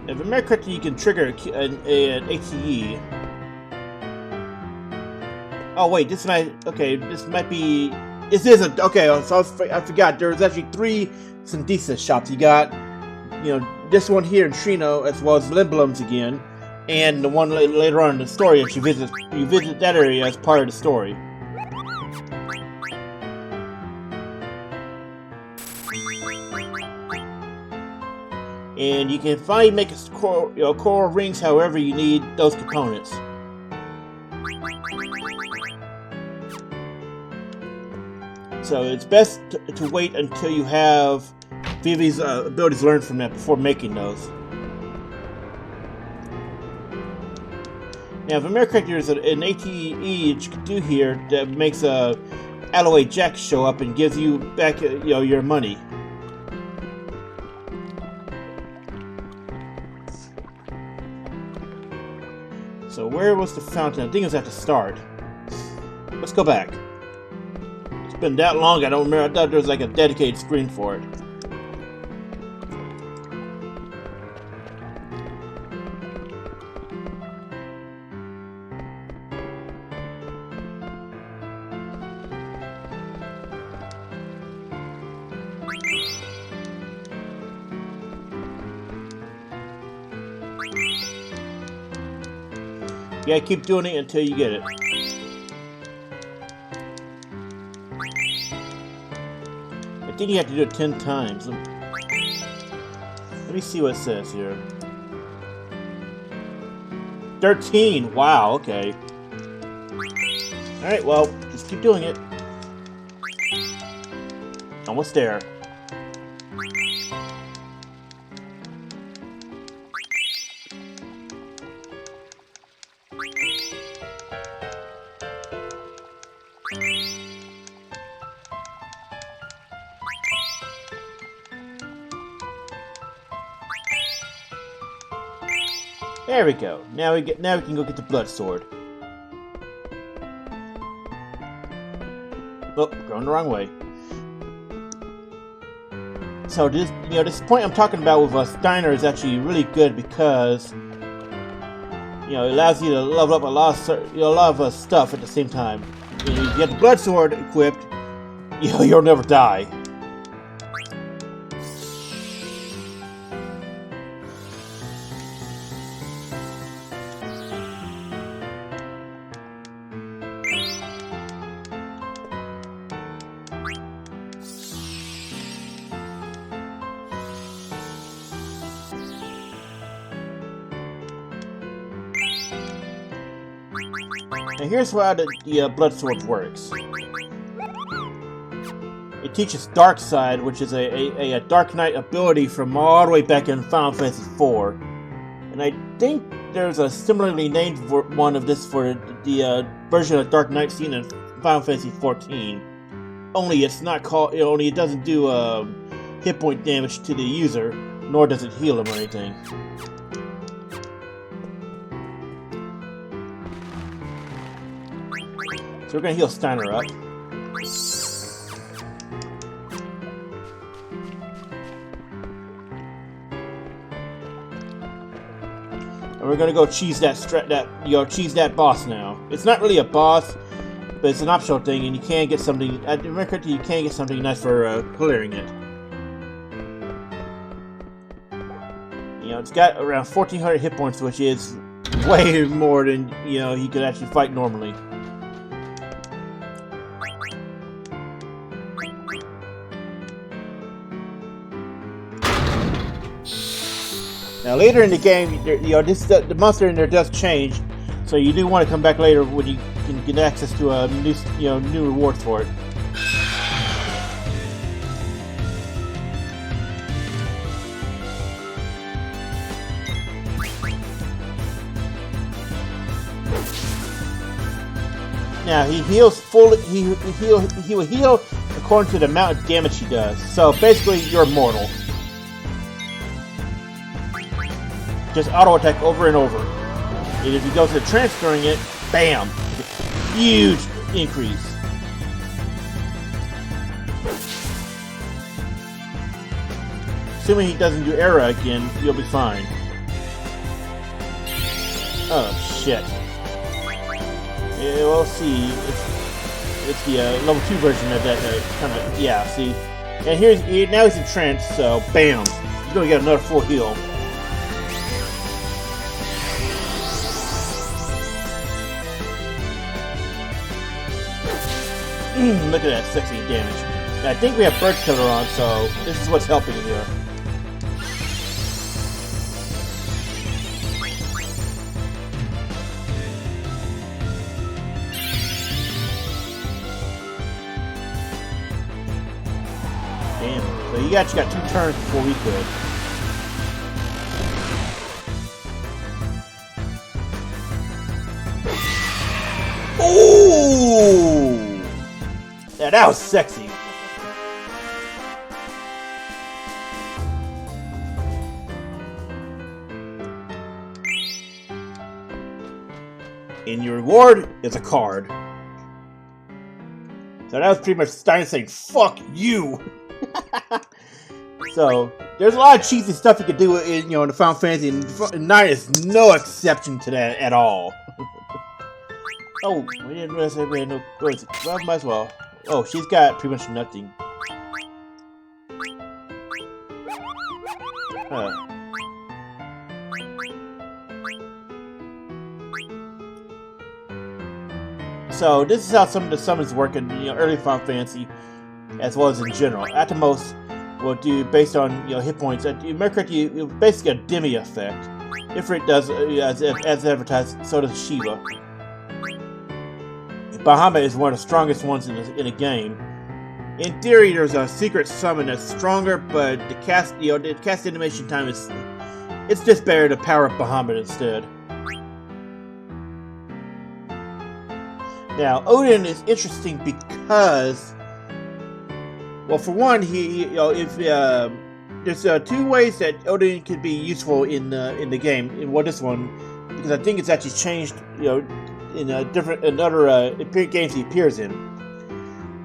If I remember correctly, you can trigger an ATE. Oh wait, this might be. This isn't okay. So I forgot. There's actually 3 Synthesis shops. You got, this one here in Shrino, as well as Limblums again, and the one later on in the story that you visit that area as part of the story. And you can finally make coral rings however you need those components. So it's best to wait until you have Vivi's abilities learned from that before making those. Now, if I remember correctly, there's an ATE that you can do here that makes Alloy Jack show up and gives you back your money. So where was the fountain? I think it was at the start. Let's go back. It's been that long, I don't remember. I thought there was like a dedicated screen for it. Yeah, keep doing it until you get it. I think you have to do it 10 times. Let me see what it says here. 13! Wow, okay. Alright, well, just keep doing it. Almost there. There we go. Now we can go get the blood sword. Oh, going the wrong way. So this point I'm talking about with Steiner is actually really good because it allows you to level up a lot of stuff at the same time. You get the blood sword equipped, you'll never die. Now here's how the blood sword works. It teaches Dark Side, which is a Dark Knight ability from all the way back in Final Fantasy IV. And I think there's a similarly named one of this for the version of Dark Knight seen in Final Fantasy XIV. Only it's not called. Only it doesn't do hit point damage to the user, nor does it heal him or anything. So we're gonna heal Steiner up. And we're gonna go cheese that boss now. It's not really a boss, but it's an optional thing, and you can get something. Remember correctly, you can get something nice for clearing it. It's got around 1,400 hit points, which is way more than he could actually fight normally. Now later in the game, the monster in there does change, so you do want to come back later when you can get access to a new rewards for it. Now he heals fully. He will heal according to the amount of damage he does. So basically, you're immortal. Just auto attack over and over. And if you go to the transferring it, bam, huge increase. Assuming he doesn't do era again, you'll be fine. Oh shit. Yeah, we'll see. It's the level 2 version of that kind of, yeah, see. And now he's entranced, so bam, he's gonna get another full heal. Look at that sexy damage. Now, I think we have Bird Killer on, so this is what's helping here. Damn. So you actually got 2 turns before we could. Ooh! Yeah, that was sexy. And your reward is a card. So that was pretty much Steiner saying, "Fuck you." So there's a lot of cheesy stuff you could do in the Final Fantasy, and 9 is no exception to that at all. Oh, we didn't realize we had no words. Well, might as well. Oh, she's got pretty much nothing. So this is how some of the summons work in early Final Fantasy, as well as in general. At the most, will do based on hit points. Remember correctly, it's basically a demi effect. Ifrit does as advertised, so does Shiva. Bahamut is one of the strongest ones in the game. In theory, there's a secret summon that's stronger, but the cast animation time it's just better to power up Bahamut instead. Now, Odin is interesting because, well, for one, there's 2 ways that Odin could be useful in the game. In this one, because I think it's actually changed, in other games he appears in.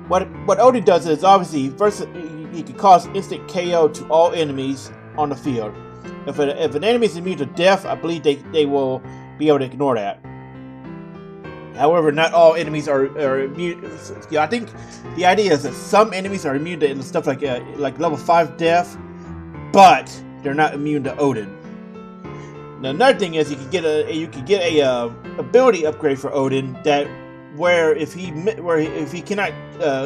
What Odin does is obviously first he can cause instant KO to all enemies on the field. If an enemy is immune to death, I believe they will be able to ignore that. However, not all enemies are immune. I think the idea is that some enemies are immune to stuff like level 5 death, but they're not immune to Odin. Now, another thing is you could get a ability upgrade for Odin that where if he cannot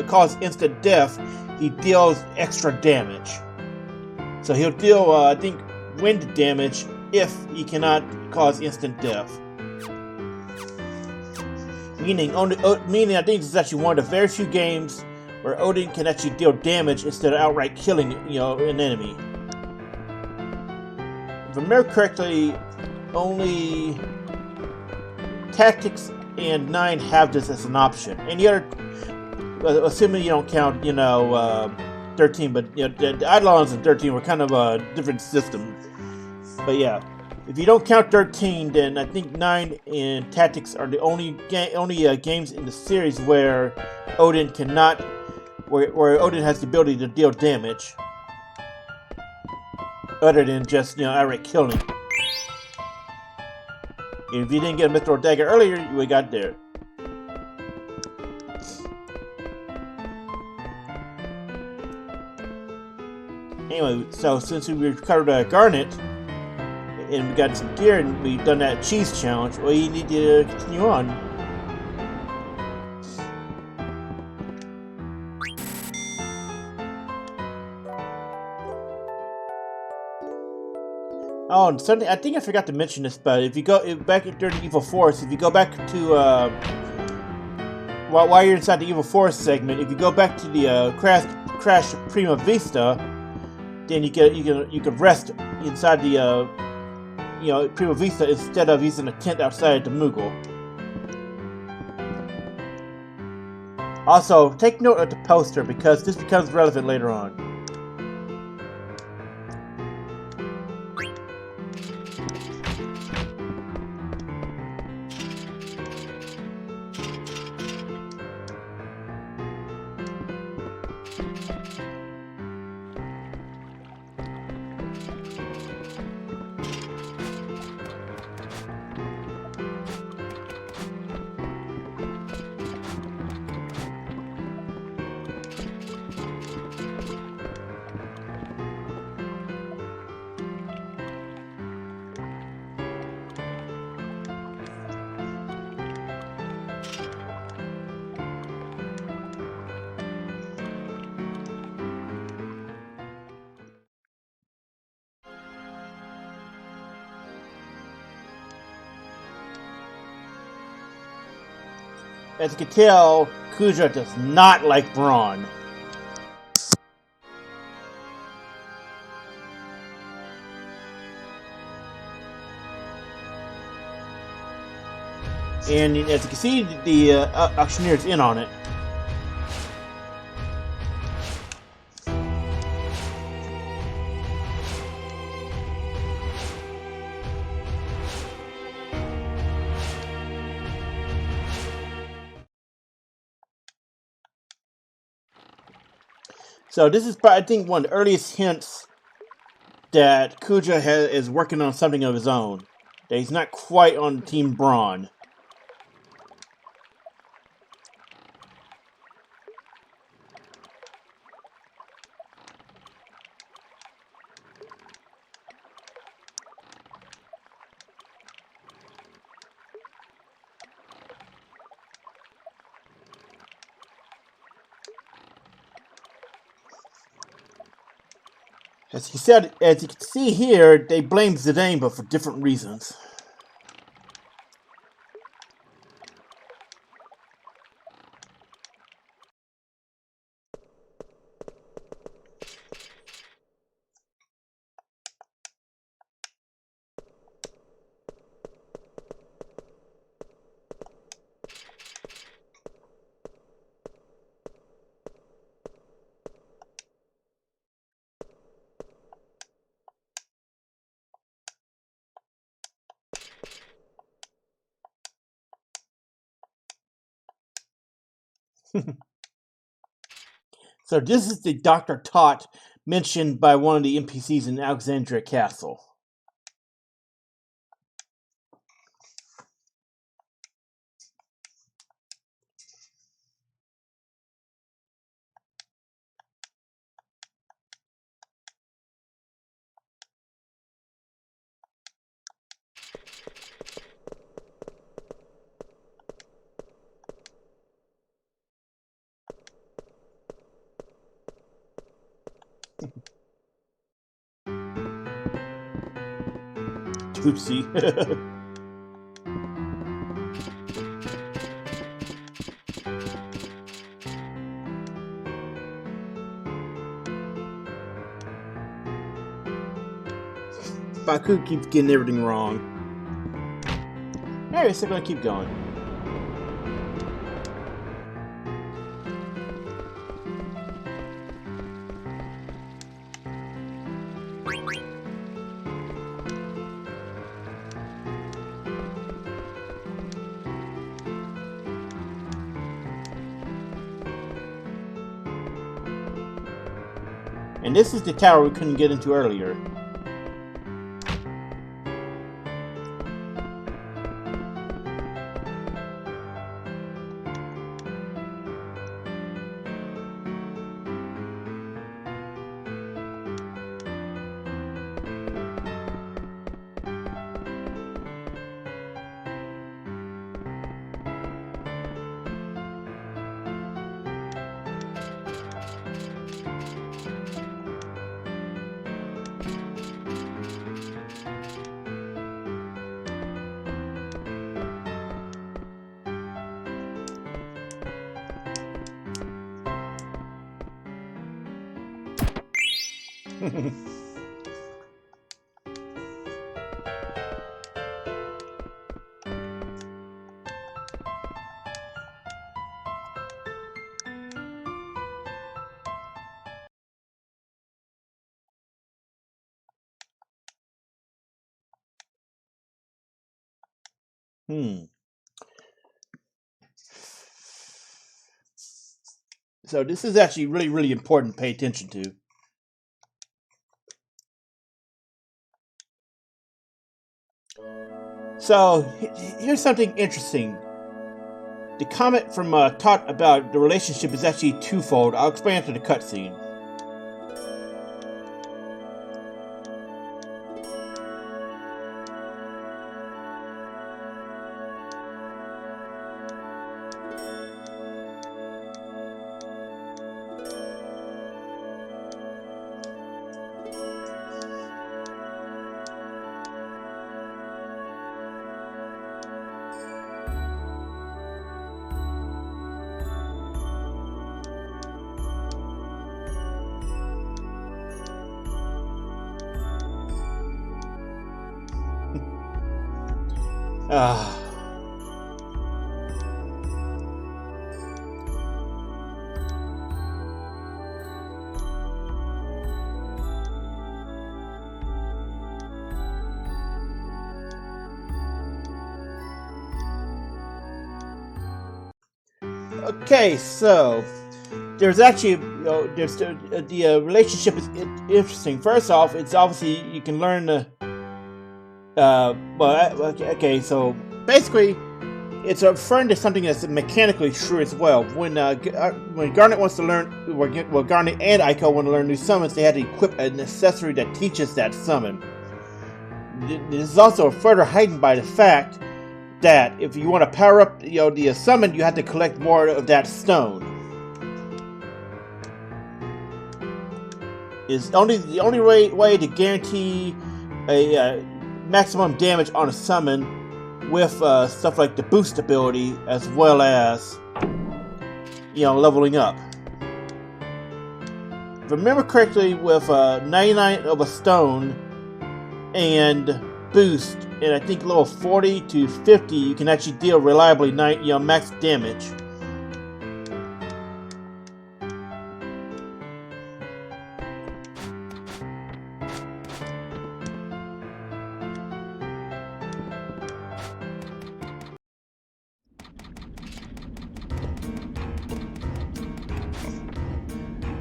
cause instant death, he deals extra damage. So he'll deal I think wind damage if he cannot cause instant death. Meaning I think this is actually one of the very few games where Odin can actually deal damage instead of outright killing an enemy. If I remember correctly, only Tactics and 9 have this as an option. Any other, assuming you don't count 13, but the Eidolons and 13 were kind of a different system. But yeah. If you don't count 13, then I think 9 and Tactics are the only games in the series where Odin cannot, where Odin has the ability to deal damage, other than just outright killing. And if you didn't get a Mithril Dagger earlier, we got there. Anyway, so since we recovered Garnet. And we got some gear, and we've done that cheese challenge. Well, you need to continue on. Oh, and something I think I forgot to mention this, but if you go back during the Evil Forest, if you go back to while you're inside the Evil Forest segment, if you go back to the Crash Prima Vista, then you can rest inside the Prima Vista instead of using a tent outside the Moogle. Also, take note of the poster because this becomes relevant later on. As you can tell, Kuja does not like brawn. And as you can see, the auctioneer's in on it. So this is, I think, one of the earliest hints that Kuja is working on something of his own. That he's not quite on Team Brawn. As he said, as you can see here, they blame Zidane, but for different reasons. So this is the Dr. Todd mentioned by one of the NPCs in Alexandria Castle. Oopsie. Baku keeps getting everything wrong. Anyway, so I'm gonna keep going. And this is the tower we couldn't get into earlier. So this is actually really, really important to pay attention to. So here's something interesting. The comment from Todd about the relationship is actually twofold. I'll explain after the cutscene. Okay, so there's actually, there's the relationship is interesting. First off, it's obviously you can learn the. Okay, so basically, it's referring to something that's mechanically true as well. When Garnet wants to learn, well, Garnet and Aiko want to learn new summons, they had to equip an accessory that teaches that summon. This is also further heightened by the fact that if you want to power up, the summon, you have to collect more of that stone. Is the only way to guarantee a maximum damage on a summon with stuff like the boost ability as well as leveling up. If I remember correctly, with 99 of a stone and boost, and I think level 40 to 50, you can actually deal reliably max damage.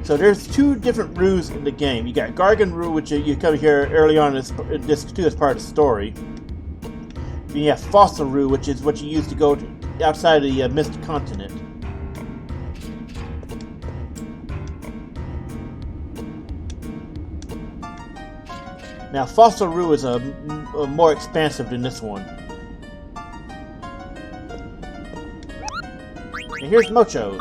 So there's two different rules in the game. You got Gargan rule, which you come here early on as part of the story. Then you have Fossil rule, which is what you use to go outside of the Mist Continent. Now, Fossil rule is more expansive than this one. And here's Mocho's.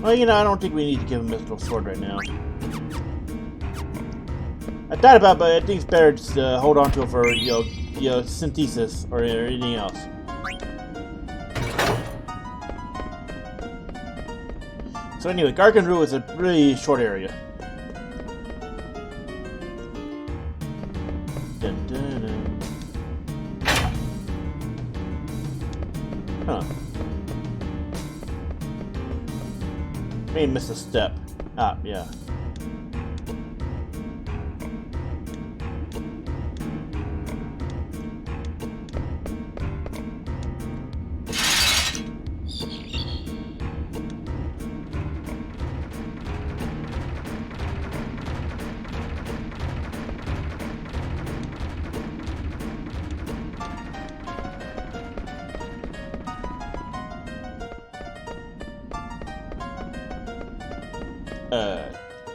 Well, I don't think we need to give him a mystical sword right now. I thought about it, but I think it's better just to hold on to it for, synthesis or anything else. So anyway, Garganru is a really short area. Dun, dun, dun. Huh. May miss a step. Ah, yeah.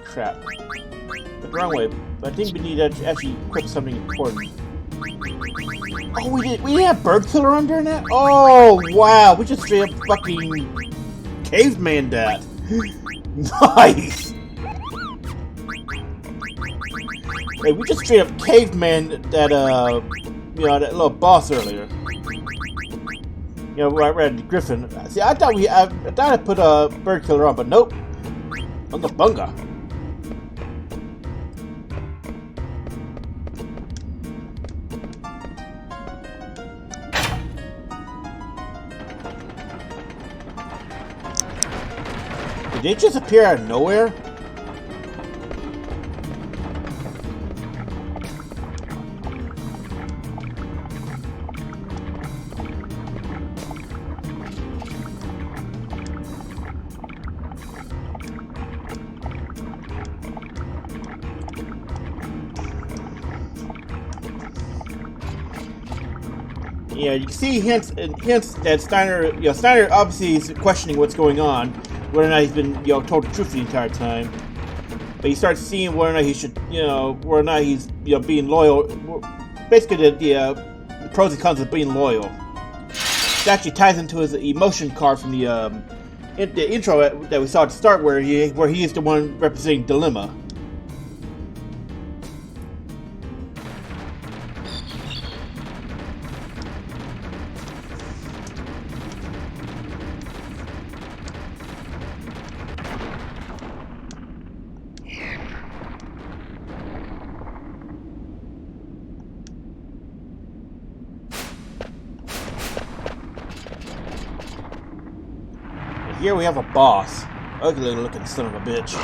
Crap. The wrong way. But I think we need to actually equip something important. Oh, we didn't have Bird Killer on during that? Oh, wow. We just straight up fucking caveman that. Nice. Hey, we just straight up caveman that, that little boss earlier. Right at the Griffin. See, I thought I put a Bird Killer on, but nope. Bunga bunga. Did they just appear out of nowhere? Yeah, you can see hints that Steiner, Steiner obviously is questioning what's going on, whether or not he's been, told the truth the entire time. But he starts seeing whether or not he should, whether or not he's, being loyal. Basically, the pros and cons of being loyal. It actually ties into his emotion card from the intro that we saw at the start, where he is the one representing dilemma. Here we have a boss. Ugly looking son of a bitch.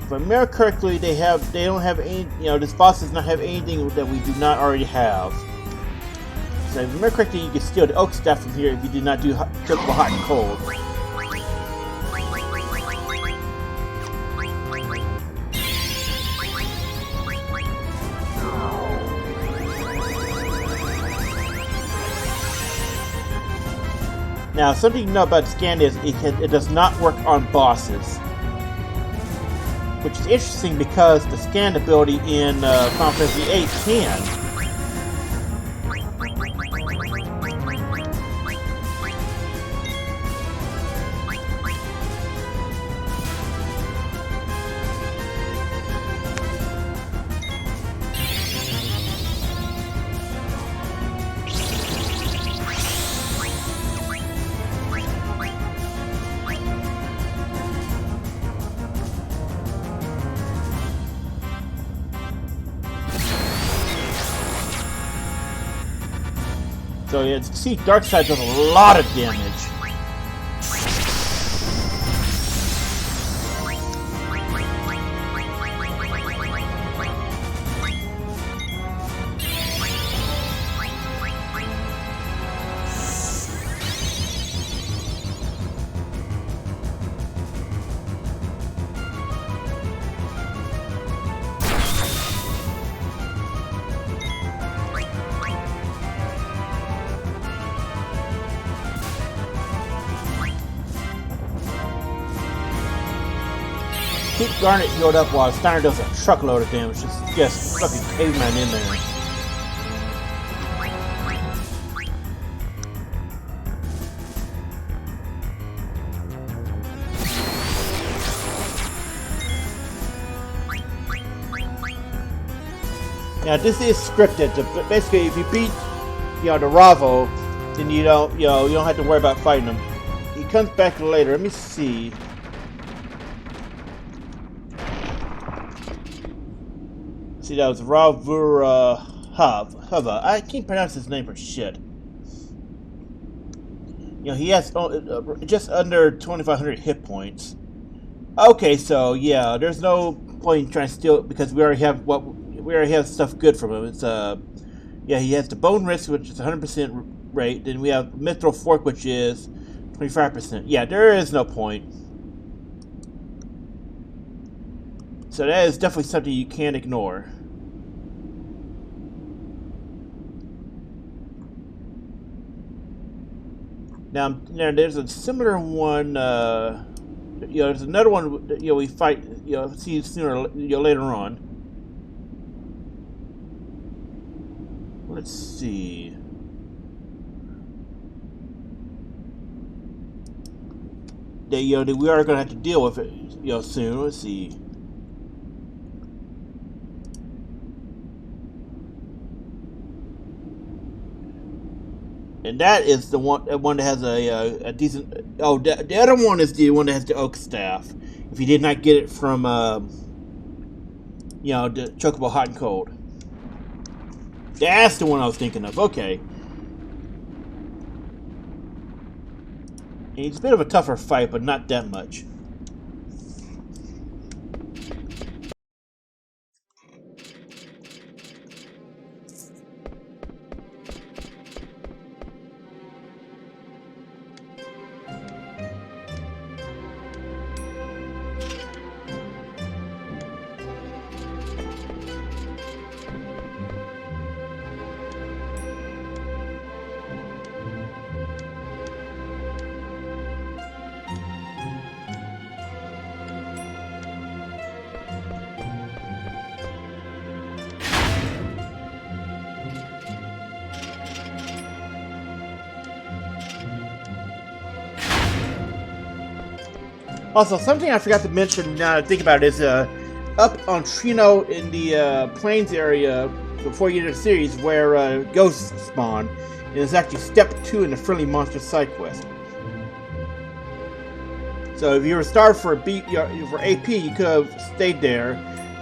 If I remember correctly, they don't have any, this boss does not have anything that we do not already have. So if I remember correctly, you can steal the oak staff from here if you did not do triple hot and cold. Now, something to know about the scan is it does not work on bosses, which is interesting because the scan ability in Final Fantasy VIII can. So yeah, as you can see, Darkseid does a lot of damage. Keep Garnet healed up while Steiner does a truckload of damage. Just fucking caveman in there. Now this is scripted. Basically, if you beat, the Ravo, then you don't have to worry about fighting him. He comes back later. Let me see. See, that was Ravura Hava. I can't pronounce his name for shit. He has just under 2,500 hit points. Okay, so yeah, there's no point in trying to steal it because we already have stuff good from him. It's yeah, he has the bone wrist, which is 100% rate. Then we have mithril fork, which is 25%. Yeah, there is no point. So that is definitely something you can't ignore. Now there's a similar one. There's another one. We fight. See sooner. Later on. Let's see. That we are going to have to deal with it. Soon. Let's see. And that is the one that has a decent. Oh, the other one is the one that has the oak staff. If you did not get it from, you know, the Chocobo Hot and Cold. That's the one I was thinking of. Okay. And it's a bit of a tougher fight, but not that much. Also, something I forgot to mention now that I think about it is up on Trino in the plains area before you enter the series where ghosts spawn. It is actually step 2 in the Friendly Monster side quest. So if you were starved for AP, you could have stayed there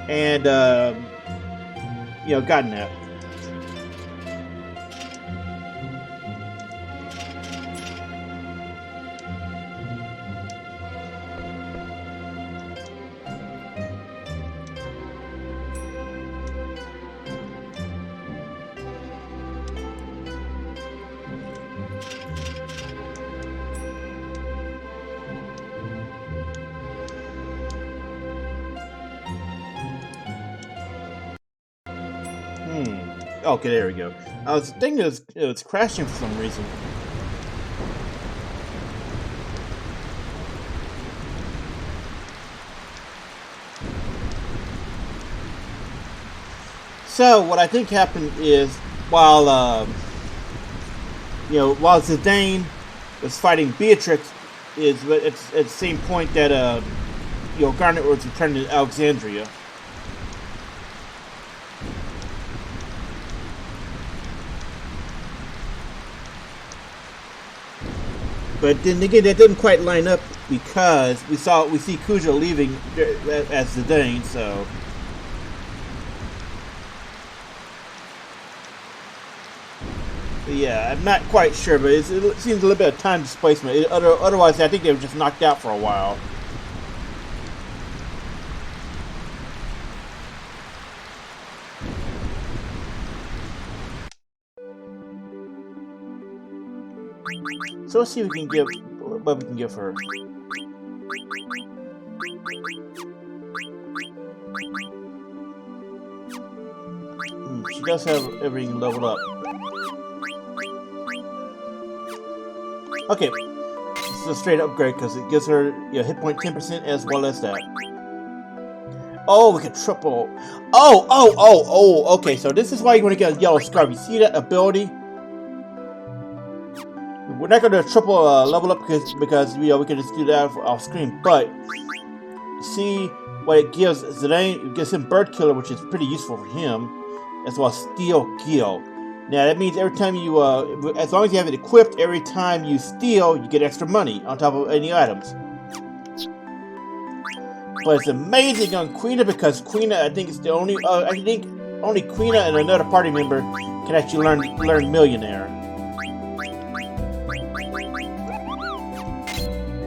and you know, gotten that. Okay, there we go. I was thinking it was crashing for some reason. So what I think happened is while you know, while Zidane was fighting Beatrix, is it's at the same point that you know, Garnet was returning to Alexandria. But then again, that didn't quite line up because we see Kuja leaving as Zidane, so. But yeah, I'm not quite sure, but it seems a little bit of time displacement. Otherwise, I think they were just knocked out for a while. So let's see what we can give her. She does have everything leveled up. Okay, this is a straight upgrade because it gives her hit point 10% as well as that. Oh, we can triple. Oh. Okay, so this is why you want to get a yellow scarf. You see that ability? We're not going to triple level up because we can just do that off screen. But see what it gives Zidane. It gives him Bird Killer, which is pretty useful for him, as well as Steel Gill. Now that means every time you, as long as you have it equipped, every time you steal, you get extra money on top of any items. But it's amazing on Queena because Queena, I think, is the only. I think only Queena and another party member can actually learn Millionaire.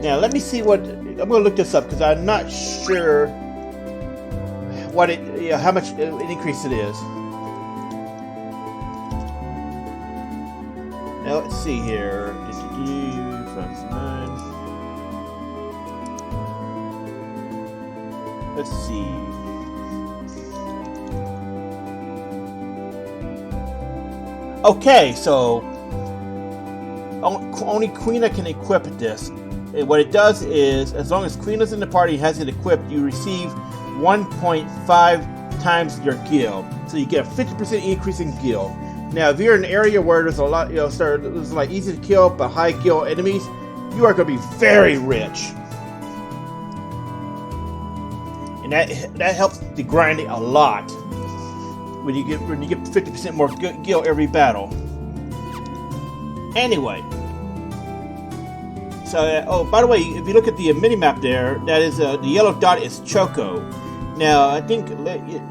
Now let me see what I'm going to look this up because I'm not sure what how much an increase it is. Now let's see here. Let's see. Okay, so only Queena can equip this. And what it does is, as long as Queena's in the party and has it equipped, you receive 1.5 times your gil. So you get a 50% increase in gil. Now, if you're in an area where there's a lot, there's like easy to kill but high gil enemies, you are going to be very rich. And that helps the grinding a lot when you get 50% more gil every battle. Anyway. So, oh, by the way, if you look at the mini-map there, that is, the yellow dot is Choco. Now, I think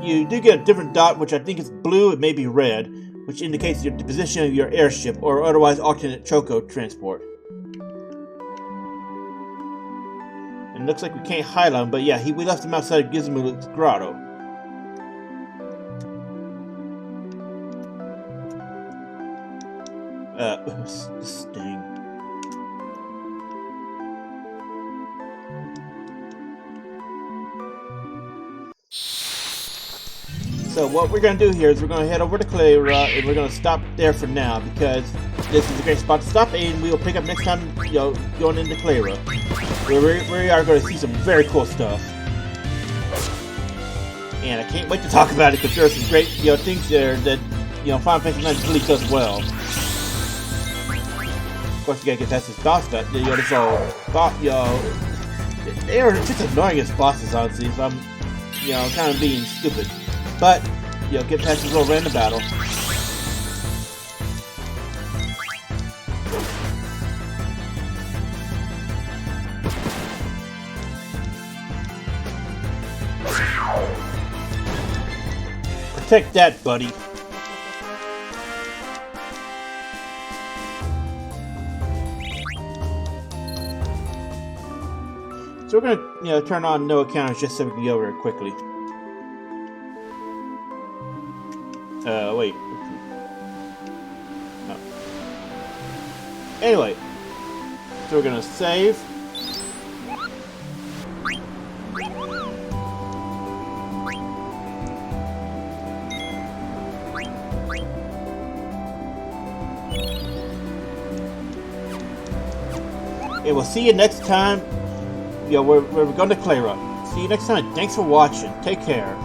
you do get a different dot, which I think is blue, it may be red, which indicates the position of your airship, or otherwise alternate Choco transport. And it looks like we can't highlight him, but yeah, we left him outside of Gizmo's grotto. Sting. So what we're going to do here is we're going to head over to Clara, and we're going to stop there for now, because this is a great spot to stop, and we will pick up next time, going into Clara. We are going to see some very cool stuff. And I can't wait to talk about it, because there are some great, things there that, Final Fantasy IX really does well. Of course, you gotta get past this boss that, this they are just annoying as bosses, honestly, if I'm, kind of being stupid. But, get past this little random battle. Protect that, buddy. So we're gonna, turn on no encounters just so we can go over it quickly. Wait. No. Anyway, so we're gonna save. And we'll see you next time. We're going to Clara. See you next time. Thanks for watching. Take care.